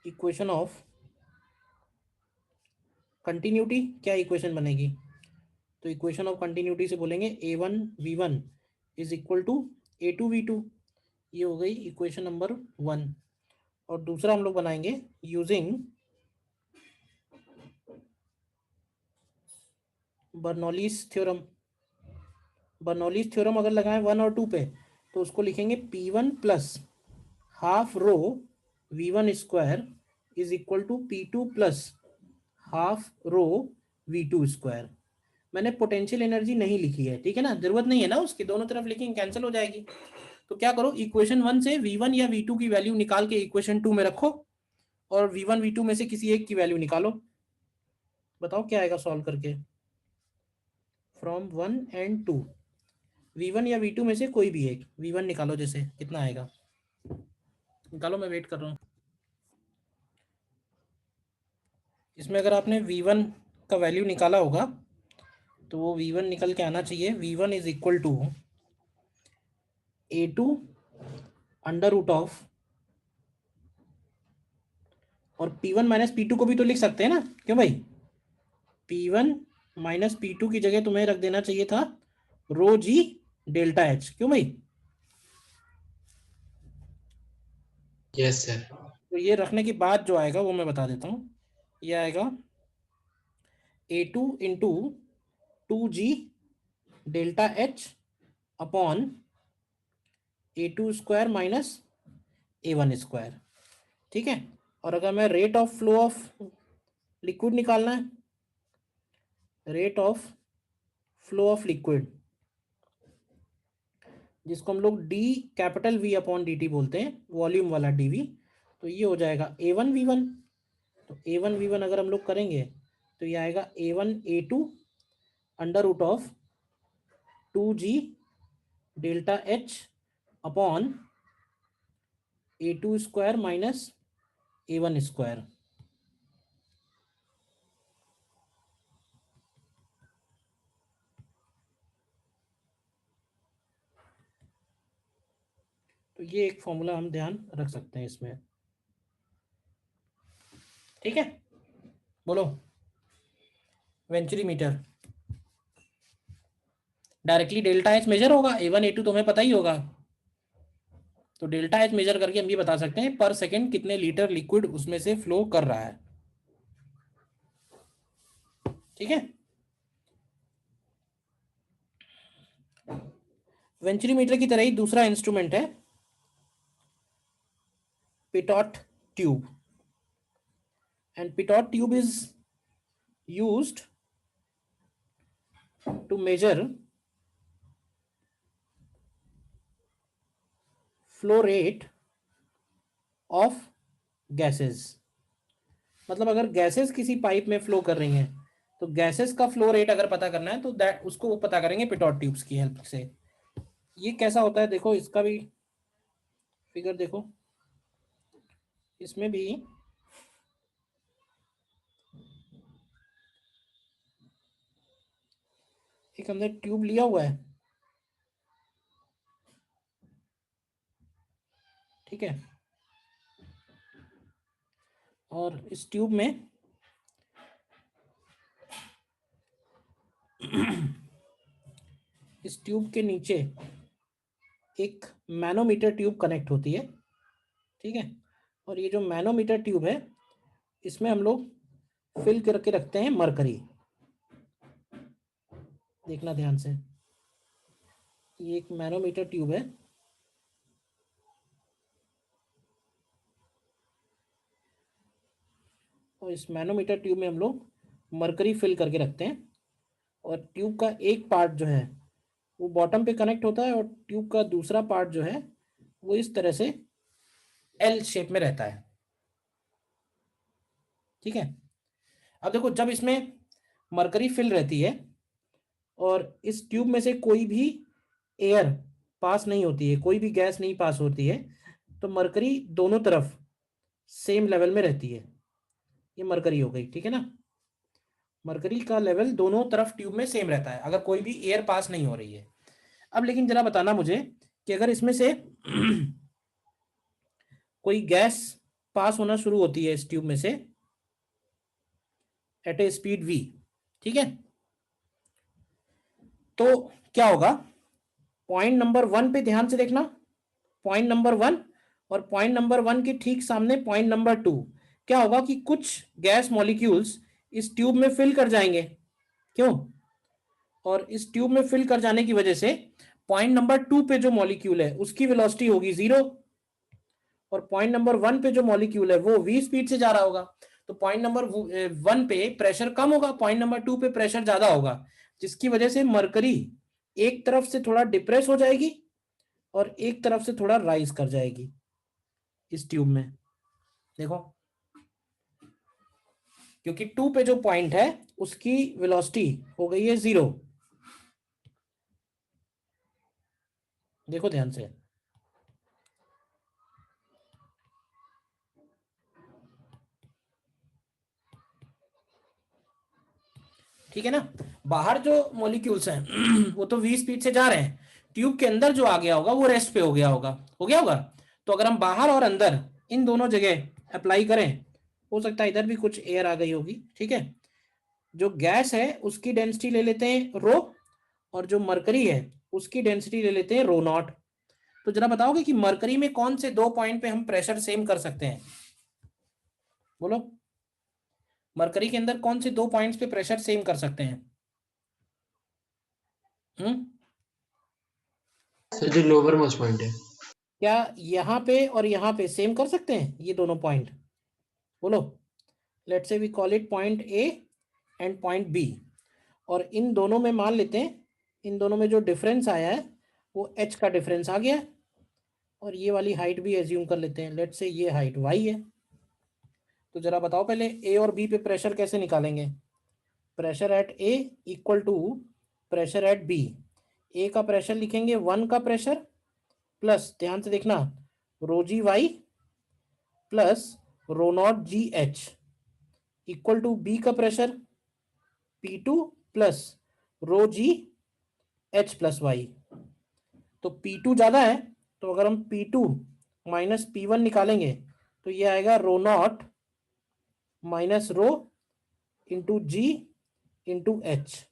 Equation of continuity, क्या इक्वेशन बनेगी? तो इक्वेशन ऑफ कंटिन्यूटी से बोलेंगे a1v1 is equal to a2v2। ये हो गई इक्वेशन नंबर 1। और दूसरा हम लोग बनाएंगे using Bernoulli's theorem. Bernoulli's theorem अगर लगाएं 1 और 2 पे तो उसको लिखेंगे P1 plus half rho V1 square is equal to P2 plus half rho V2 square. मैंने पोटेंशियल एनर्जी नहीं लिखी है, ठीक है ना, जरूरत नहीं है ना उसकी, दोनों तरफ लिखेंगे कैंसिल हो जाएगी। तो क्या करो, इक्वेशन 1 से V1 या V2 की वैल्यू निकाल के इक्वेशन 2 में रखो और V1 V2 में से किसी एक की वैल्यू निकालो। बताओ क्या आएगा सॉल्व करके। फ्रॉम 1 एंड 2, V1 या V2 में से कोई भी एक V1 निकालो, जैसे कितना आएगा निकालो, मैं वेट कर रहा हूँ। इसमें अगर आपने V1 का वैल्यू निकाला होगा तो वो V1 निकल के आना चाहिए, V1 is equal to A2 under root of, और P1 माइनस P2 को भी तो लिख सकते हैं ना, क्यों भाई? P1 माइनस P2 की जगह तुम्हें रख देना चाहिए था रो जी डेल्टा एच, क्यों भाई? Yes sir. तो ये रखने के बाद जो आएगा वो मैं बता देता हूँ। ये आएगा A2 into 2G delta h upon A2 square minus A1 square, ठीक है। और अगर मैं rate of flow of liquid निकालना है, rate of flow of liquid, जिसको हम लोग D capital V upon d T बोलते हैं, वॉल्यूम वाला डीवी, तो ये हो जाएगा A1v1। तो A1v1 अगर हम लोग करेंगे तो ये आएगा A1A2 under root of 2G delta h upon A2 square minus A1 square. तो ये एक फॉर्मूला हम ध्यान रख सकते हैं इसमें, ठीक है। बोलो, venturi meter directly delta h measure होगा, A1 A2 तुम्हें पता ही होगा, तो डेल्टा एच मेजर करके हम ये बता सकते हैं पर सेकंड कितने लीटर लिक्विड उसमें से फ्लो कर रहा है, ठीक है। वेंचुरी मीटर की तरह ही दूसरा इंस्ट्रूमेंट है pitot tube, and pitot tube is used to measure flow rate of gases. मतलब अगर गैसेस किसी पाइप में फ्लो कर रही हैं तो गैसेस का फ्लो रेट अगर पता करना है तो दैट उसको वो पता करेंगे पिटॉट ट्यूब्स की हेल्प से। ये कैसा होता है देखो, इसका भी फिगर देखो, इसमें भी एक हमने ट्यूब लिया हुआ है, ठीक है, और इस ट्यूब में इस ट्यूब के नीचे एक मैनोमीटर ट्यूब कनेक्ट होती है, ठीक है। और ये जो मैनोमीटर ट्यूब है इसमें हम लोग फिल करके रखते हैं मरकरी। देखना ध्यान से, ये एक मैनोमीटर ट्यूब है, और इस मैनोमीटर ट्यूब में हम लोग मरकरी फिल करके रखते हैं। और ट्यूब का एक पार्ट जो है वो बॉटम पे कनेक्ट होता है और ट्यूब का दूसरा पार्ट जो है वो इस तरह से एल शेप में रहता है, ठीक है। अब देखो, जब इसमें मरकरी फिल रहती है और इस ट्यूब में से कोई भी एयर पास नहीं होती है, कोई भी गैस नहीं पास होती है, तो मरकरी दोनों तरफ सेम लेवल में रहती है। ये मरकरी हो गई, ठीक है ना। मरकरी का लेवल दोनों तरफ ट्यूब में सेम रहता है अगर कोई भी एयर पास नहीं हो रही है। अब लेकिन जरा बताना मुझे कि अगर इसमें से कोई गैस पास होना शुरू होती है इस ट्यूब में से एट ए स्पीड v। ठीक है, तो क्या होगा, पॉइंट नंबर 1 पे ध्यान से देखना, पॉइंट नंबर 1 और पॉइंट नंबर 1 के ठीक सामने पॉइंट नंबर 2, क्या होगा कि कुछ गैस मॉलिक्यूल्स इस ट्यूब में फिल कर जाएंगे। क्यों? और इस ट्यूब में फिल कर जाने की वजह से पॉइंट नंबर 2 पे जो मॉलिक्यूल है उसकी वेलोसिटी होगी 0, और पॉइंट नंबर 1 पे जो मॉलिक्यूल है वो v स्पीड से जा रहा होगा। तो पॉइंट नंबर 1 पे प्रेशर कम होगा, पॉइंट नंबर 2 पे प्रेशर ज्यादा होगा, जिसकी वजह से मरकरी एक तरफ से थोड़ा डिप्रेस हो जाएगी और एक तरफ से थोड़ा राइज कर जाएगी इस ट्यूब में। देखो, क्योंकि 2 पे जो पॉइंट है उसकी वेलोसिटी हो गई है 0। देखो ध्यान से, ठीक है ना। बाहर जो मॉलिक्यूल्स हैं वो तो v स्पीड से जा रहे हैं, ट्यूब के अंदर जो आ गया होगा वो रेस्ट पे हो गया होगा, हो गया होगा। तो अगर हम बाहर और अंदर इन दोनों जगह अप्लाई करें, हो सकता है इधर भी कुछ एयर आ गई होगी। ठीक है, जो गैस है उसकी डेंसिटी ले लेते हैं रो, और जो मरकरी है उसकी डेंसिटी ले लेते हैं रो नॉट। तो जरा बताओगे कि मरकरी में कौन से दो पॉइंट पे हम प्रेशर सेम कर सकते हैं? बोलो, मरकरी के अंदर कौन से दो पॉइंट्स पे प्रेशर सेम कर सकते हैं? हम्म, सर जो लोअर मोस्ट पॉइंट है। क्या यहाँ पे और यहाँ पे सेम कर सकते हैं ये दोनों पॉइंट? बोलो, let's say we call it point A and point B, और इन दोनों में मान लेते हैं, इन दोनों में जो डिफरेंस आया है वो h का डिफरेंस आ गया है, और ये वाली हाइट भी एज्यूम कर लेते हैं, लेट्स से ये हाइट y है। तो जरा बताओ पहले ए और बी पे प्रेशर कैसे निकालेंगे? Pressure at A equal to pressure at B. A का प्रेशर लिखेंगे 1 का प्रेशर प्लस, ध्यान से देखना, rho g y plus rho naught g h equal to B का pressure P2 plus rho g h plus y. तो P2 ज्यादा है, तो अगर हम P2 माइनस P1 निकालेंगे तो ये आएगा rho not minus rho into g into h.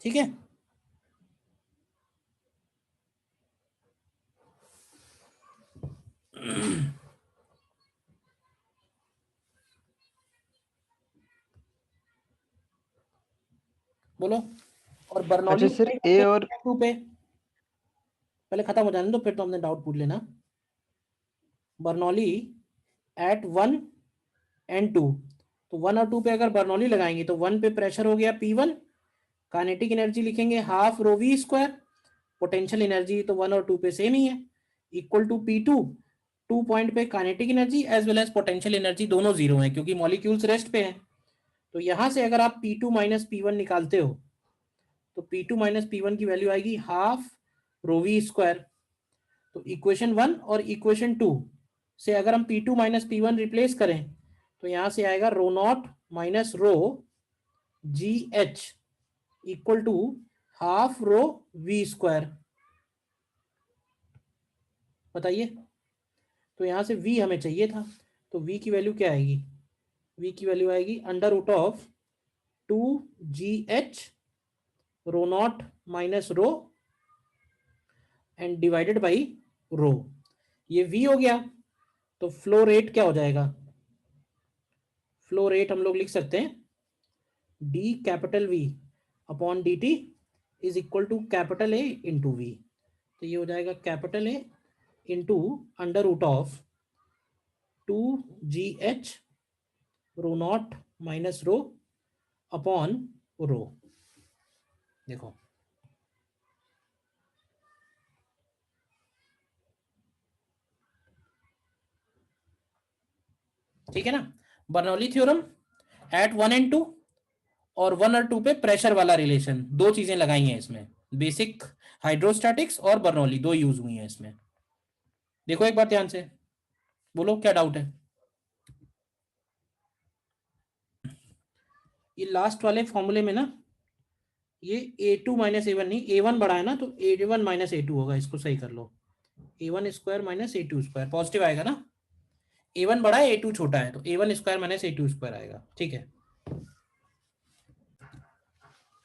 ठीक है, बोलो। और अच्छा बर्नौली सर, ए और 2 पे, पहले खत्म हो जाने दो फिर तो हमने डाउट पूछ लेना। बर्नौली एट 1 एंड 2, तो 1 और 2 पे अगर बर्नौली लगाएंगे तो 1 पे प्रेशर हो गया P1, काइनेटिक एनर्जी लिखेंगे half rho v square, potential energy तो 1 और 2 पे सेम ही है, इक्वल टू P2, 2 पॉइंट पे kinetic energy as well as potential energy दोनों जीरो हैं क्योंकि मॉलिक्यूल्स रेस्ट पे हैं। तो यहां से अगर आप P2 माइनस P1 निकालते हो तो P2 माइनस P1 की वैल्यू आएगी हाफ रो वी स्क्वायर। तो इक्वेशन 1 और इक्वेशन 2 से अगर हम P2 माइनस P1 रिप्लेस करें तो यहां से आएगा rho not minus rho g h equal to half rho v square. बताइए, तो यहां से v हमें चाहिए था, तो v की वैल्यू क्या आएगी? v की वैल्यू आएगी under root of 2gh rho not minus rho and divided by rho. ये v हो गया, तो फ्लो रेट क्या हो जाएगा? फ्लो रेट हम लोग लिख सकते हैं d capital V upon d t is equal to capital A into v. तो ये हो जाएगा capital A into under root of 2gh rho not minus rho upon rho. देखो, ठीक है ना। बर्नौली थ्योरम एट 1 एंड 2 और 1 और 2 पे प्रेशर वाला रिलेशन, दो चीजें लगाई हैं इसमें, बेसिक हाइड्रोस्टैटिक्स और बर्नौली दो यूज हुई हैं इसमें। देखो एक बार ध्यान से, बोलो क्या डाउट है? ये लास्ट वाले फॉर्मूले में ना, ये A2 माइनस A1 नहीं, A1 बड़ा है ना, तो A1 माइनस A2 होगा, इसको सही कर लो। A1 square minus A2 square positive आएगा ना, A1 बड़ा है A2 छोटा है, तो A1 square minus A2 square आएगा। ठीक है,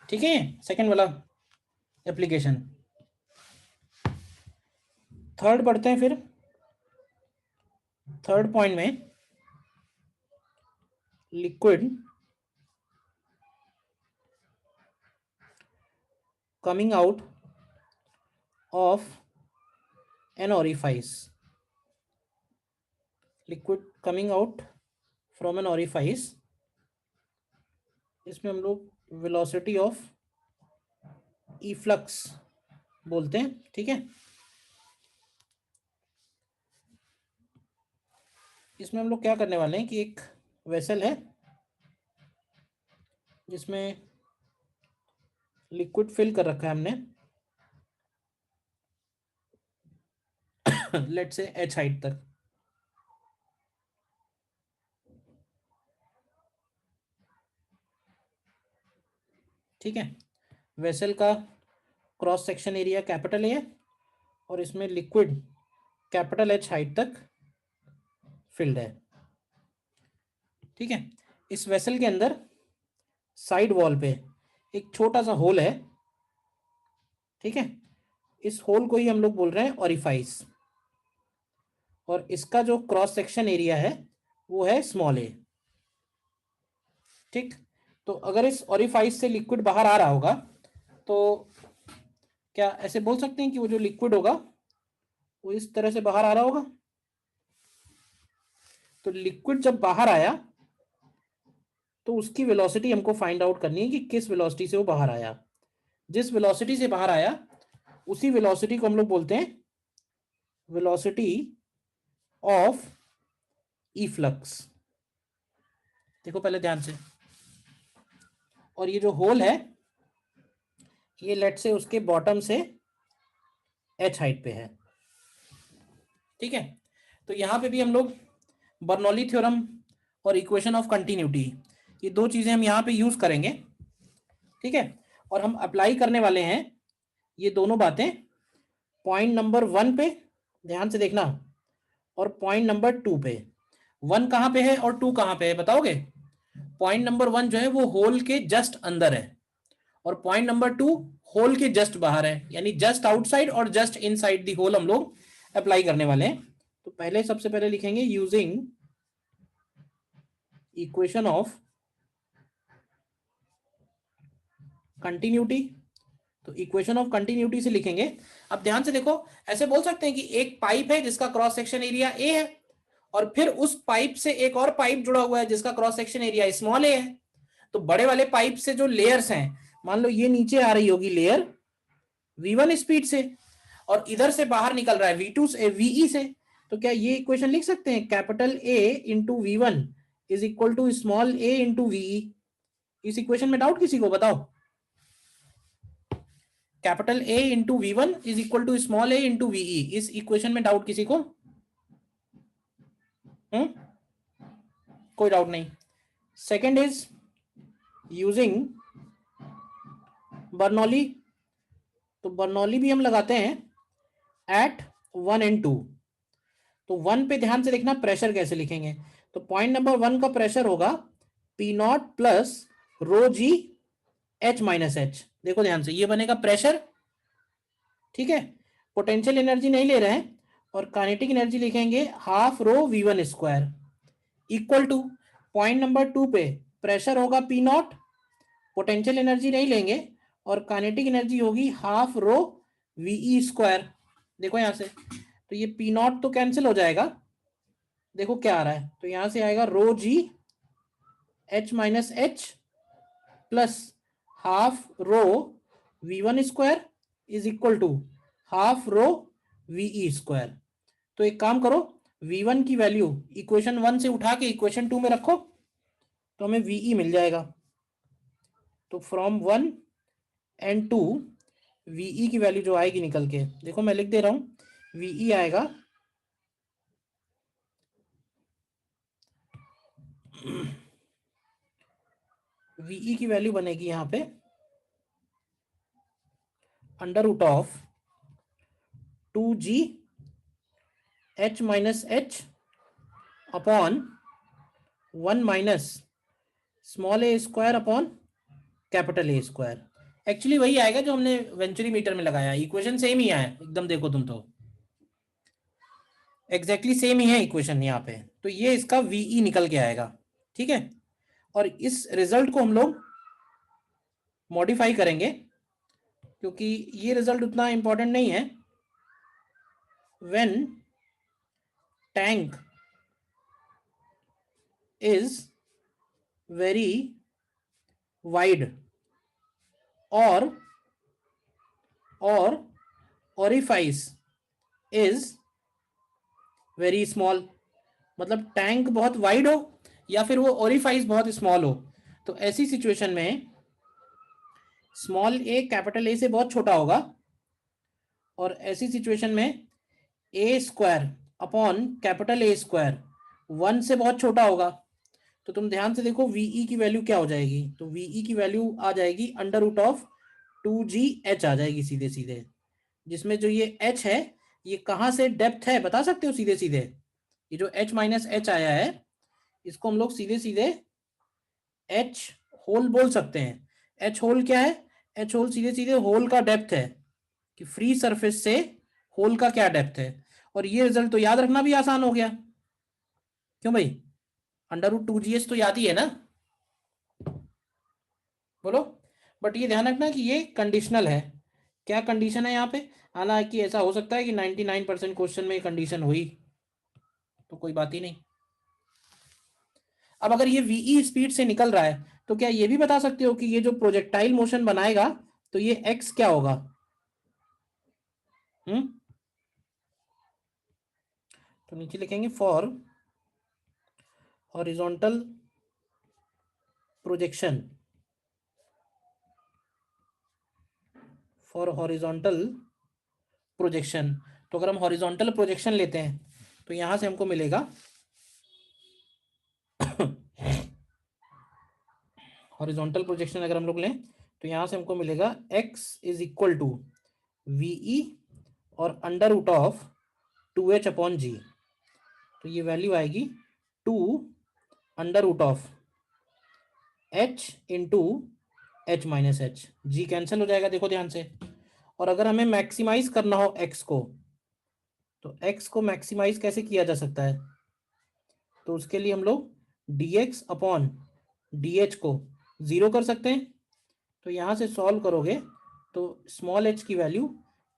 ठीक है। सेकंड वाला एप्लीकेशन। थर्ड पढ़ते हैं फिर। थर्ड पॉइंट में liquid coming out of an orifice, liquid coming out from an orifice, इसमें हम लोग वेलोसिटी ऑफ इफ्लक्स बोलते हैं। ठीक है, इसमें हम लोग क्या करने वाले हैं कि एक वेसल है जिसमें लिक्विड फिल कर रखा है हमने, लेट से h हाइट तक। ठीक है, वेसल का cross section area capital A है और इसमें लिक्विड कैपिटल H हाइट तक फिल्ड है। ठीक है, इस वेसल के अंदर साइड वॉल पे एक छोटा सा होल है। ठीक है, इस होल को ही हम लोग बोल रहे हैं ऑरिफाइस, और इसका जो क्रॉस सेक्शन एरिया है वो है स्मॉल ए। ठीक, तो अगर इस ऑरिफाइस से लिक्विड बाहर आ रहा होगा तो क्या ऐसे बोल सकते हैं कि वो जो लिक्विड होगा वो इस तरह से बाहर आ रहा होगा। तो लिक्विड जब बाहर आया तो उसकी वेलोसिटी हमको फाइंड आउट करनी है कि किस वेलोसिटी से वो बाहर आया। जिस वेलोसिटी से बाहर आया उसी वेलोसिटी को हम लोग बोलते हैं वेलोसिटी ऑफ इफ्लक्स। देखो पहले ध्यान से, और ये जो होल है ये लेट से उसके बॉटम से h हाइट पे है। ठीक है, तो यहां पे भी हम लोग बर्नौली थ्योरम और इक्वेशन ऑफ कंटिन्यूटी, ये दो चीजें हम यहां पे यूज करेंगे। ठीक है, और हम अप्लाई करने वाले हैं ये दोनों बातें पॉइंट नंबर 1 पे, ध्यान से देखना, और पॉइंट नंबर 2 पे। 1 कहां पे है और 2 कहां पे है बताओगे? पॉइंट नंबर 1 जो है वो होल के जस्ट अंदर है, और पॉइंट नंबर 2 होल के जस्ट बाहर है, यानी जस्ट आउटसाइड और जस्ट इनसाइड दी होल हम लोग अप्लाई करने वाले हैं। तो पहले सबसे पहले लिखेंगे यूजिंग इक्वेशन ऑफ कंटिन्यूटी। तो इक्वेशन ऑफ कंटिन्यूटी से लिखेंगे। अब ध्यान से देखो, ऐसे बोल सकते हैं कि एक पाइप है जिसका क्रॉस सेक्शन एरिया ए है, और फिर उस पाइप से एक और पाइप जुड़ा हुआ है जिसका क्रॉस सेक्शन एरिया स्मॉल ए है। तो बड़े वाले पाइप से जो लेयर्स हैं, मान लो ये नीचे आ रही होगी लेयर V1 स्पीड से, और इधर से बाहर निकल रहा है V2 से VE से। तो क्या ये इक्वेशन लिख सकते हैं capital A into V1 is equal to small a into VE? इस इक्वेशन में डाउट किसी को बताओ? Capital A into V1 is equal to small a into VE, इस इक्वेशन में डाउट किसी को? कोई डाउट नहीं। Second is using Bernoulli. तो बर्नौली भी हम लगाते हैं एट 1 एंड 2। तो 1 पे ध्यान से देखना प्रेशर कैसे लिखेंगे। तो पॉइंट नंबर 1 का प्रेशर होगा P0 plus rho g H minus H। देखो ध्यान से, ये बनेगा प्रेशर। ठीक है, पोटेंशियल एनर्जी नहीं ले रहे हैं, और काइनेटिक एनर्जी लिखेंगे half rho V1 square equal two point number 2 पे प्रेशर होगा P0, पोटेंशियल एनर्जी नहीं लेंगे, और काइनेटिक एनर्जी होगी हाफ रो VE स्क्वायर। देखो यहां से, तो ये P0 तो कैंसिल हो जाएगा, देखो क्या आ रहा है, तो यहां से आएगा rho g H minus H plus half rho V1 square is equal to half rho VE square. तो एक काम करो, V1 की वैल्यू इक्वेशन 1 से उठा के इक्वेशन 2 में रखो तो हमें VE मिल जाएगा। तो फ्रॉम 1 एंड 2 VE की वैल्यू जो आएगी निकल के, देखो मैं लिख दे रहा हूं, VE आएगा VE की वैल्यू बनेगी यहां पे under root of 2g h minus h upon 1 minus small a square upon capital A square. Actually वही आएगा जो हमने वेंचुरी मीटर में लगाया, इक्वेशन सेम ही है एकदम, देखो तुम तो एग्जैक्टली सेम ही है इक्वेशन यहाँ पे। तो ये इसका वीई निकल के आएगा, ठीक है। और इस रिजल्ट को हम लोग मॉडिफाई करेंगे क्योंकि ये रिजल्ट उतना इंपॉर्टेंट नहीं है। When tank is very wide और orifice इज वेरी स्मॉल, मतलब टैंक बहुत वाइड हो या फिर वो ओरिफाइस बहुत स्मॉल हो, तो ऐसी सिचुएशन में स्मॉल ए कैपिटल ए से बहुत छोटा होगा और ऐसी सिचुएशन में a square upon capital A square 1 से बहुत छोटा होगा। तो तुम ध्यान से देखो वीई की वैल्यू क्या हो जाएगी, तो वीई की वैल्यू आ जाएगी अंडर रूट ऑफ 2gh आ जाएगी सीधे सीधे, जिसमें जो ये h है ये कहाँ से डेप्थ है बता सकते हो सीधे सीधे, ये जो h माइनस एच आया है इसको हम लोग सीधे सीधे h होल बोल सकते हैं। h होल क्या है, h होल सीधे सीधे होल का डेप्थ है कि फ्री सरफेस से होल का क्या डेप्थ है। और ये रिजल्ट तो याद रखना भी आसान हो गया, क्यों भाई, अंडर रूट 2gh तो याद ही है ना, बोलो। बट ये ध्यान रखना कि ये कंडीशनल है। क्या कंडीशन है यहाँ पे, हालांकि ऐसा हो सकता है कि 99% क्वेश्चन में कंडीशन हुई तो कोई बात ही नहीं। अब अगर ये वीई स्पीड से निकल रहा है तो क्या ये भी बता सकते हो कि ये जो प्रोजेक्टाइल मोशन बनाएगा तो ये एक्स क्या होगा। तो नीचे लिखेंगे for horizontal projection, for horizontal projection. तो अगर हम हॉरिजॉन्टल प्रोजेक्शन लेते हैं तो यहां से हमको मिलेगा हॉरिजॉन्टल प्रोजेक्शन अगर हम लोग लें तो यहां से हमको मिलेगा x is equal to v e और under root of 2h upon g. तो ये वैल्यू आएगी 2 under root of h into h minus h, g cancel हो जाएगा देखो ध्यान से। और अगर हमें मैक्सिमाइज करना हो x को, तो x को मैक्सिमाइज कैसे किया जा सकता है, तो उसके लिए हम लोग dx अपॉन dh को 0 कर सकते हैं। तो यहां से सॉल्व करोगे तो स्मॉल h की वैल्यू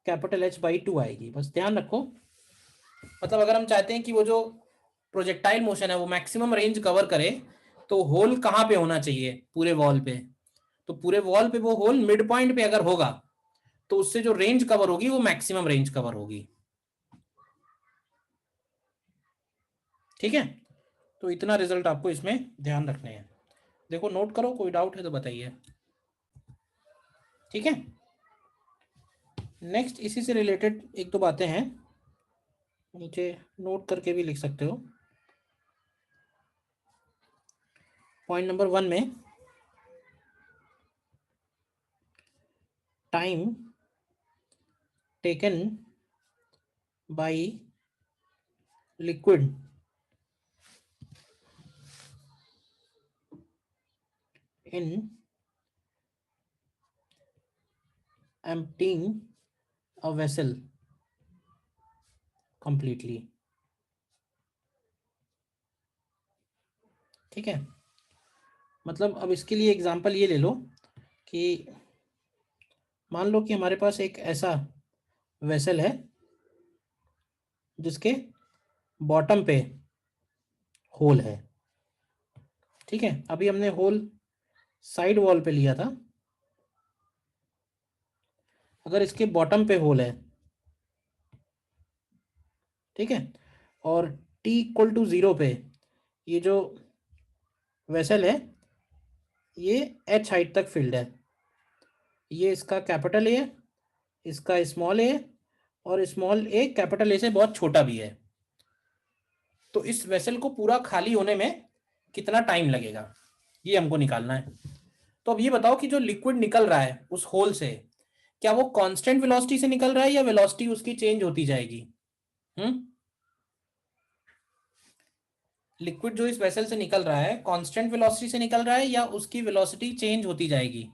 कैपिटल H बाई 2 आएगी। बस ध्यान रखो, मतलब अगर हम चाहते हैं कि वो जो प्रोजेक्टाइल मोशन है वो मैक्सिमम रेंज कवर करे तो होल कहाँ पे होना चाहिए, पूरे वॉल पे। तो पूरे वॉल पे वो होल मिड पॉइंट पे अगर होगा तो उससे जो रेंज कवर होगी वो मैक्सिमम रेंज कवर होगी, ठीक है। तो इतना रिजल्ट आपको इसमें ध्यान रखने हैं। देखो नोट करो, कोई डाउट है तो बताइए, ठीक है। नेक्स्ट इसी से रिलेटेड एक दो बातें हैं, नीचे नोट करके भी लिख सकते हो। पॉइंट नंबर 1 में time taken by liquid in emptying a vessel completely, ठीक है। मतलब अब इसके लिए एग्जांपल ये ले लो कि मान लो कि हमारे पास एक ऐसा वेसल है जिसके बॉटम पे होल है, ठीक है। अभी हमने होल साइड वॉल पे लिया था, अगर इसके बॉटम पे होल है, ठीक है, और t इक्वल टू 0 पे ये जो वेसल है ये h हाइट तक फिल्ड है, ये इसका कैपिटल ए, इसका स्मॉल ए, और स्मॉल ए कैपिटल ए से बहुत छोटा भी है। तो इस वेसल को पूरा खाली होने में कितना टाइम लगेगा ये हमको निकालना है। तो अब ये बताओ कि जो लिक्विड निकल रहा है उस होल से क्या वो कांस्टेंट वेलोसिटी से निकल रहा है या वेलोसिटी उसकी चेंज होती जाएगी? लिक्विड जो इस वेसल से निकल रहा है कांस्टेंट वेलोसिटी से निकल रहा है या उसकी वेलोसिटी चेंज होती जाएगी?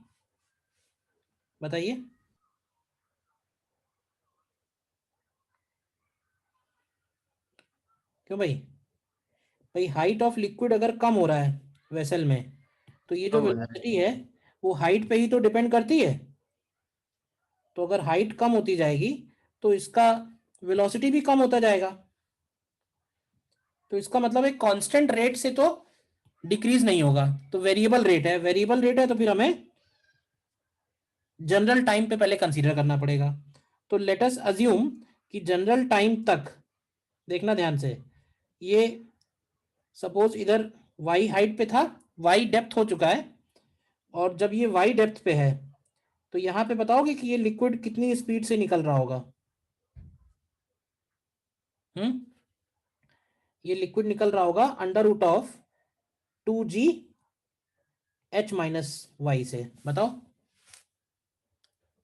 बताइए। क्यों भाई? भाई हाइट ऑफ लिक्विड अगर कम हो रहा है वेसल में, तो ये जो कम हो जा रहा वेलोसिटी है वो हाइट पे ही तो डिपेंड करती है। तो अगर हाइट कम होती जाएगी तो इसका वेलोसिटी भी कम होता जाएगा। तो इसका मतलब है कांस्टेंट रेट से तो डिक्रीज नहीं होगा, तो वेरिएबल रेट है। वेरिएबल रेट है तो फिर हमें जनरल टाइम पे पहले कंसीडर करना पड़ेगा। तो लेट अस अज्यूम कि जनरल टाइम तक, देखना ध्यान से, ये सपोज इधर y हाइट पे था, y डेप्थ हो चुका है, और जब ये y डेप्थ पे है तो यहां पे बताओगे कि ये लिक्विड कितनी स्पीड से निकल रहा होगा? ये लिक्विड निकल रहा होगा under root of 2g h minus y से। बताओ।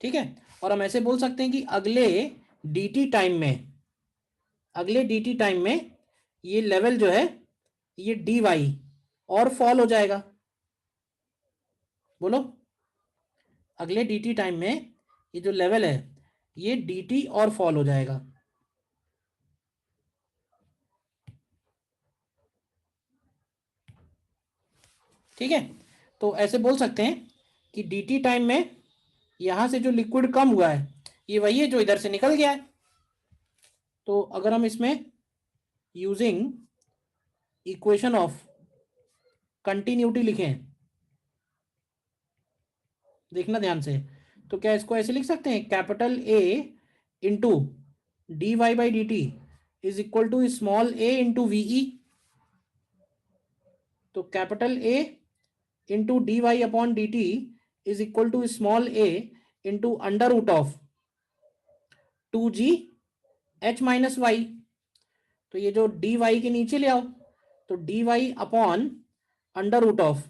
ठीक है। और हम ऐसे बोल सकते हैं कि अगले dt टाइम में ये लेवल जो है, ये dy और फॉल हो जाएगा। बोलो। अगले dt टाइम में ये जो लेवल है ये dt और फॉल हो जाएगा। ठीक है। तो ऐसे बोल सकते हैं कि dt टाइम में यहां से जो लिक्विड कम हुआ है ये वही है जो इधर से निकल गया है। तो अगर हम इसमें यूजिंग इक्वेशन ऑफ कंटिन्यूटी लिखें, देखना ध्यान से, तो क्या इसको ऐसे लिख सकते हैं, capital A into d y by d t is equal to small a into v e. तो capital A into d y upon d t is equal to small a into under root of 2g h minus y. तो ये जो D Y के नीचे ले आओ, तो d y upon under root of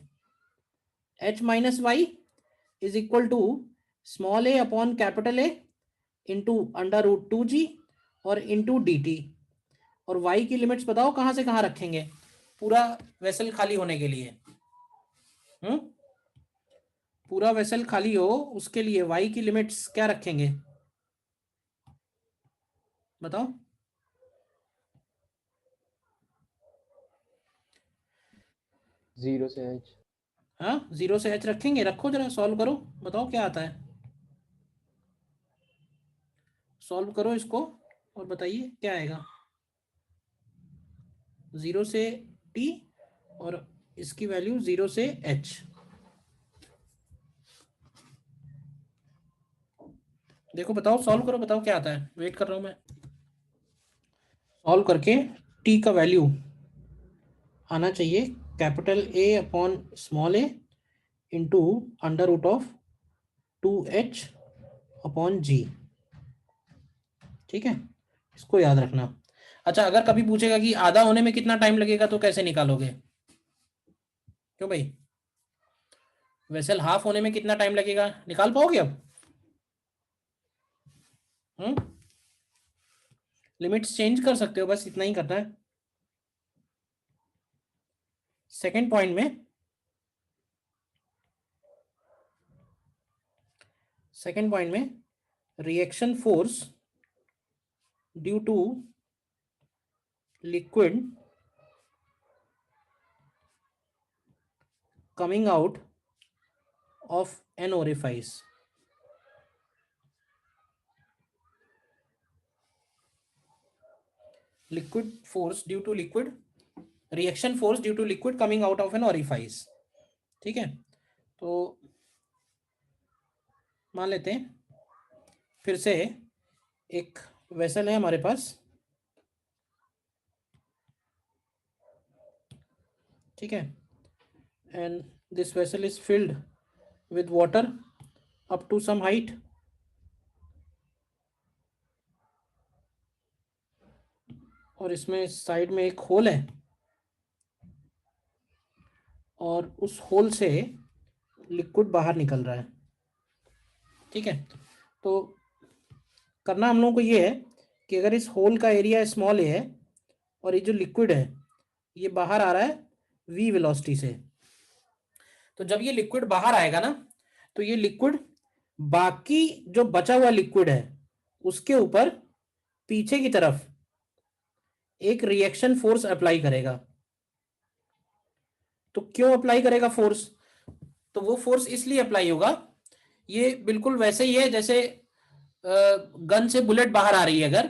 h minus y is equal to small a upon capital A into under root 2g और into d t. और y की लिमिट्स बताओ कहां से कहां रखेंगे पूरा वेसल खाली होने के लिए? पूरा वेसल खाली हो उसके लिए y की लिमिट्स क्या रखेंगे? बताओ। 0 से h। हाँ, 0 से h रखेंगे। रखो जरा, सॉल्व करो, बताओ क्या आता है। सॉल्व करो इसको और बताइए क्या आएगा। 0 से t और इसकी वैल्यू 0 से h। देखो बताओ, सॉल्व करो, बताओ क्या आता है, वेट कर रहा हूं मैं। सॉल्व करके t का वैल्यू आना चाहिए capital A upon small a into under root of 2h upon g। ठीक है, इसको याद रखना। अच्छा, अगर कभी पूछेगा कि आधा होने में कितना टाइम लगेगा तो कैसे निकालोगे? क्यों भाई? वेसल हाफ होने में कितना टाइम लगेगा, निकाल पाओगे अब? लिमिट्स चेंज कर सकते हो, बस इतना ही करना है। सेकेंड पॉइंट में reaction force due to liquid coming out of an orifice. Liquid force due to liquid, reaction force due to liquid coming out of an orifice. ठीक है, तो मान लेते हैं फिर से एक वेसल है हमारे पास। ठीक है, and this vessel is filled with water up to some height, और इसमें साइड में एक होल है और उस होल से लिक्विड बाहर निकल रहा है। ठीक है, तो करना हम लोगों को ये है कि अगर इस होल का एरिया स्मॉल ए है और ये जो लिक्विड है ये बाहर आ रहा है v वेलोसिटी से, तो जब ये लिक्विड बाहर आएगा ना तो ये लिक्विड बाकी जो बचा हुआ लिक्विड है उसके ऊपर पीछे की तरफ एक रिएक्शन फोर्स अप्लाई करेगा। तो क्यों अप्लाई करेगा फोर्स? तो वो फोर्स इसलिए अप्लाई होगा, ये बिल्कुल वैसे ही है जैसे गन से बुलेट बाहर आ रही है अगर,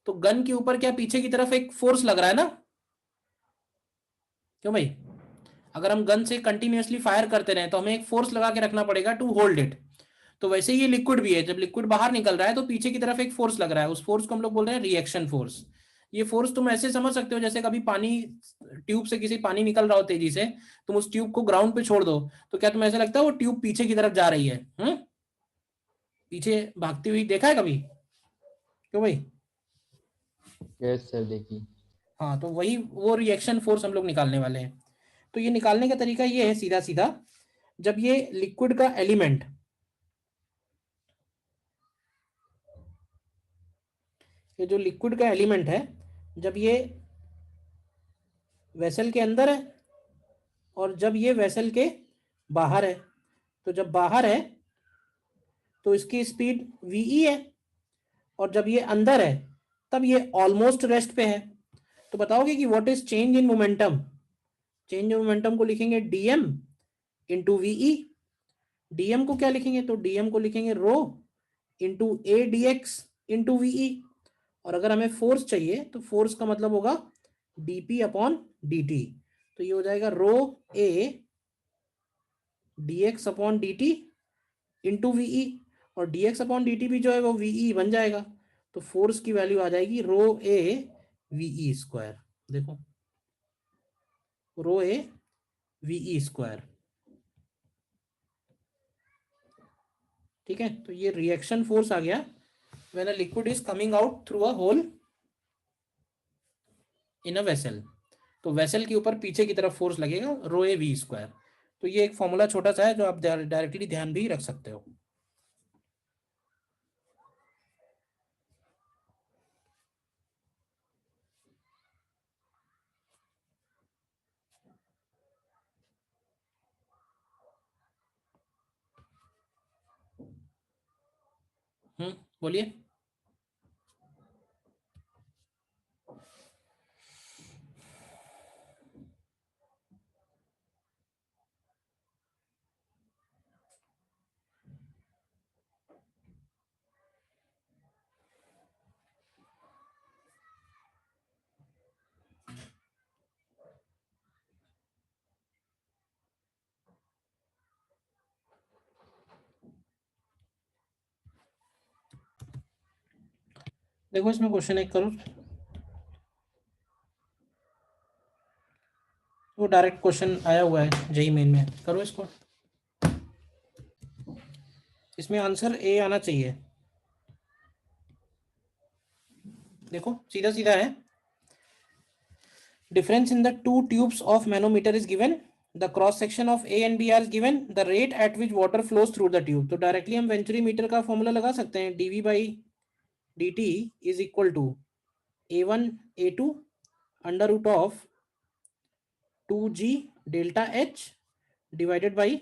तो गन के ऊपर क्या पीछे की तरफ एक फोर्स लग रहा है ना, क्यों भाई? अगर हम गन से कंटिन्यूअसली फायर करते रहे तो हमें एक फोर्स लगा के रखना पड़ेगा टू होल्ड इट। तो वैसे ही ये लिक्विड भी है, जब लिक्विड बाहर निकल रहा है तो पीछे की तरफ एक फोर्स लग रहा है, उस फोर्स को हम लोग बोल रहे हैं रिएक्शन फोर्स। ये फोर्स तुम ऐसे समझ सकते हो जैसे कभी पानी, ट्यूब से किसी पानी निकल रहा हो तेजी से, तुम उस ट्यूब को ग्राउंड पे छोड़ दो तो क्या तुम्हें ऐसा लगता है वो ट्यूब पीछे की तरफ जा रही है? पीछे भागती हुई देखा है कभी? क्यों भाई? यस सर, देखिए। हाँ, तो वही वो रिएक्शन फोर्स हम लोग निकालने वाले हैं। तो ये निकालने का तरीका ये है सीधा सीधा, जब ये लिक्विड का एलिमेंट, ये जो लिक्विड का एलिमेंट है जब ये वेसल के अंदर है और जब ये वेसल के बाहर है, तो जब बाहर है तो इसकी स्पीड वीई है और जब ये अंदर है तब ये ऑलमोस्ट रेस्ट पे है। तो बताओगे कि what is change in momentum? Change in momentum को लिखेंगे डीएम इंटू वीई। डीएम को क्या लिखेंगे? तो डीएम को लिखेंगे rho into a d x into v e. और अगर हमें फोर्स चाहिए तो फोर्स का मतलब होगा डीपी अपॉन डी। तो ये हो जाएगा rho a d x upon d t into v e, और dx अपॉन डी टी भी जो है वो वीई बन जाएगा। तो फोर्स की वैल्यू आ जाएगी रो ए वीई स्क्वायर। देखो, रो ए वीई स्क्वायर। ठीक है, तो ये रिएक्शन फोर्स आ गया when a liquid is coming out through a hole in a vessel. तो वेसल के ऊपर पीछे की तरफ फोर्स लगेगा रो ए वी स्क्वायर। तो ये एक फॉर्मूला छोटा सा है जो आप डायरेक्टली ध्यान भी रख सकते हो। बोलिए। देखो इसमें क्वेश्चन एक करो, वो डायरेक्ट क्वेश्चन आया हुआ है जेई मेन में, करो इसको। इसमें आंसर ए आना चाहिए। देखो सीधा सीधा है, difference in the two tubes of manometer is given, the cross section of A and B are given, the rate at which water flows through the tube। तो डायरेक्टली हम वेंचुरी मीटर का formula लगा सकते हैं, dv by dt is equal to a1 a2 under root of 2g delta h divided by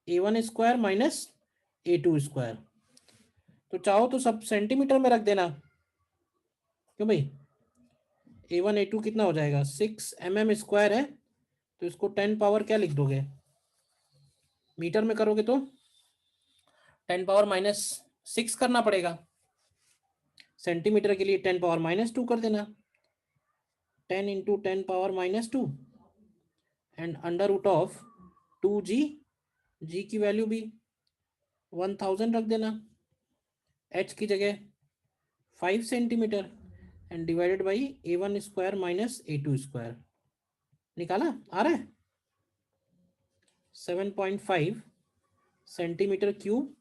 a1 square minus a2 square. तो चाहो तो सब सेंटीमीटर में रख देना, क्यों भाई? a1 a2 कितना हो जाएगा 6 mm स्क्वायर है, तो इसको 10 पावर क्या लिख दोगे? मीटर में करोगे तो 10 पावर माइनस 6 करना पड़ेगा, सेंटीमीटर के लिए 10 पावर माइनस 2 कर देना, 10 into 10 power minus 2 and under root of 2g, जी की वैल्यू भी 1000 रख देना, h की जगह 5 centimetre and divided by a1 square minus a2 square. निकाला? आ रहा है 7.5 सेंटीमीटर क्यूब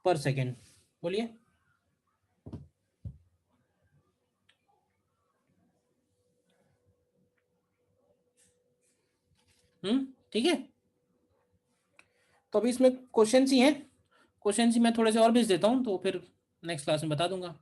पर सेकेंड। बोलिए। ठीक है, तो अभी इसमें क्वेश्चन ही हैं, क्वेश्चन ही मैं थोड़े से और भेज देता हूँ, तो फिर नेक्स्ट क्लास में बता दूंगा।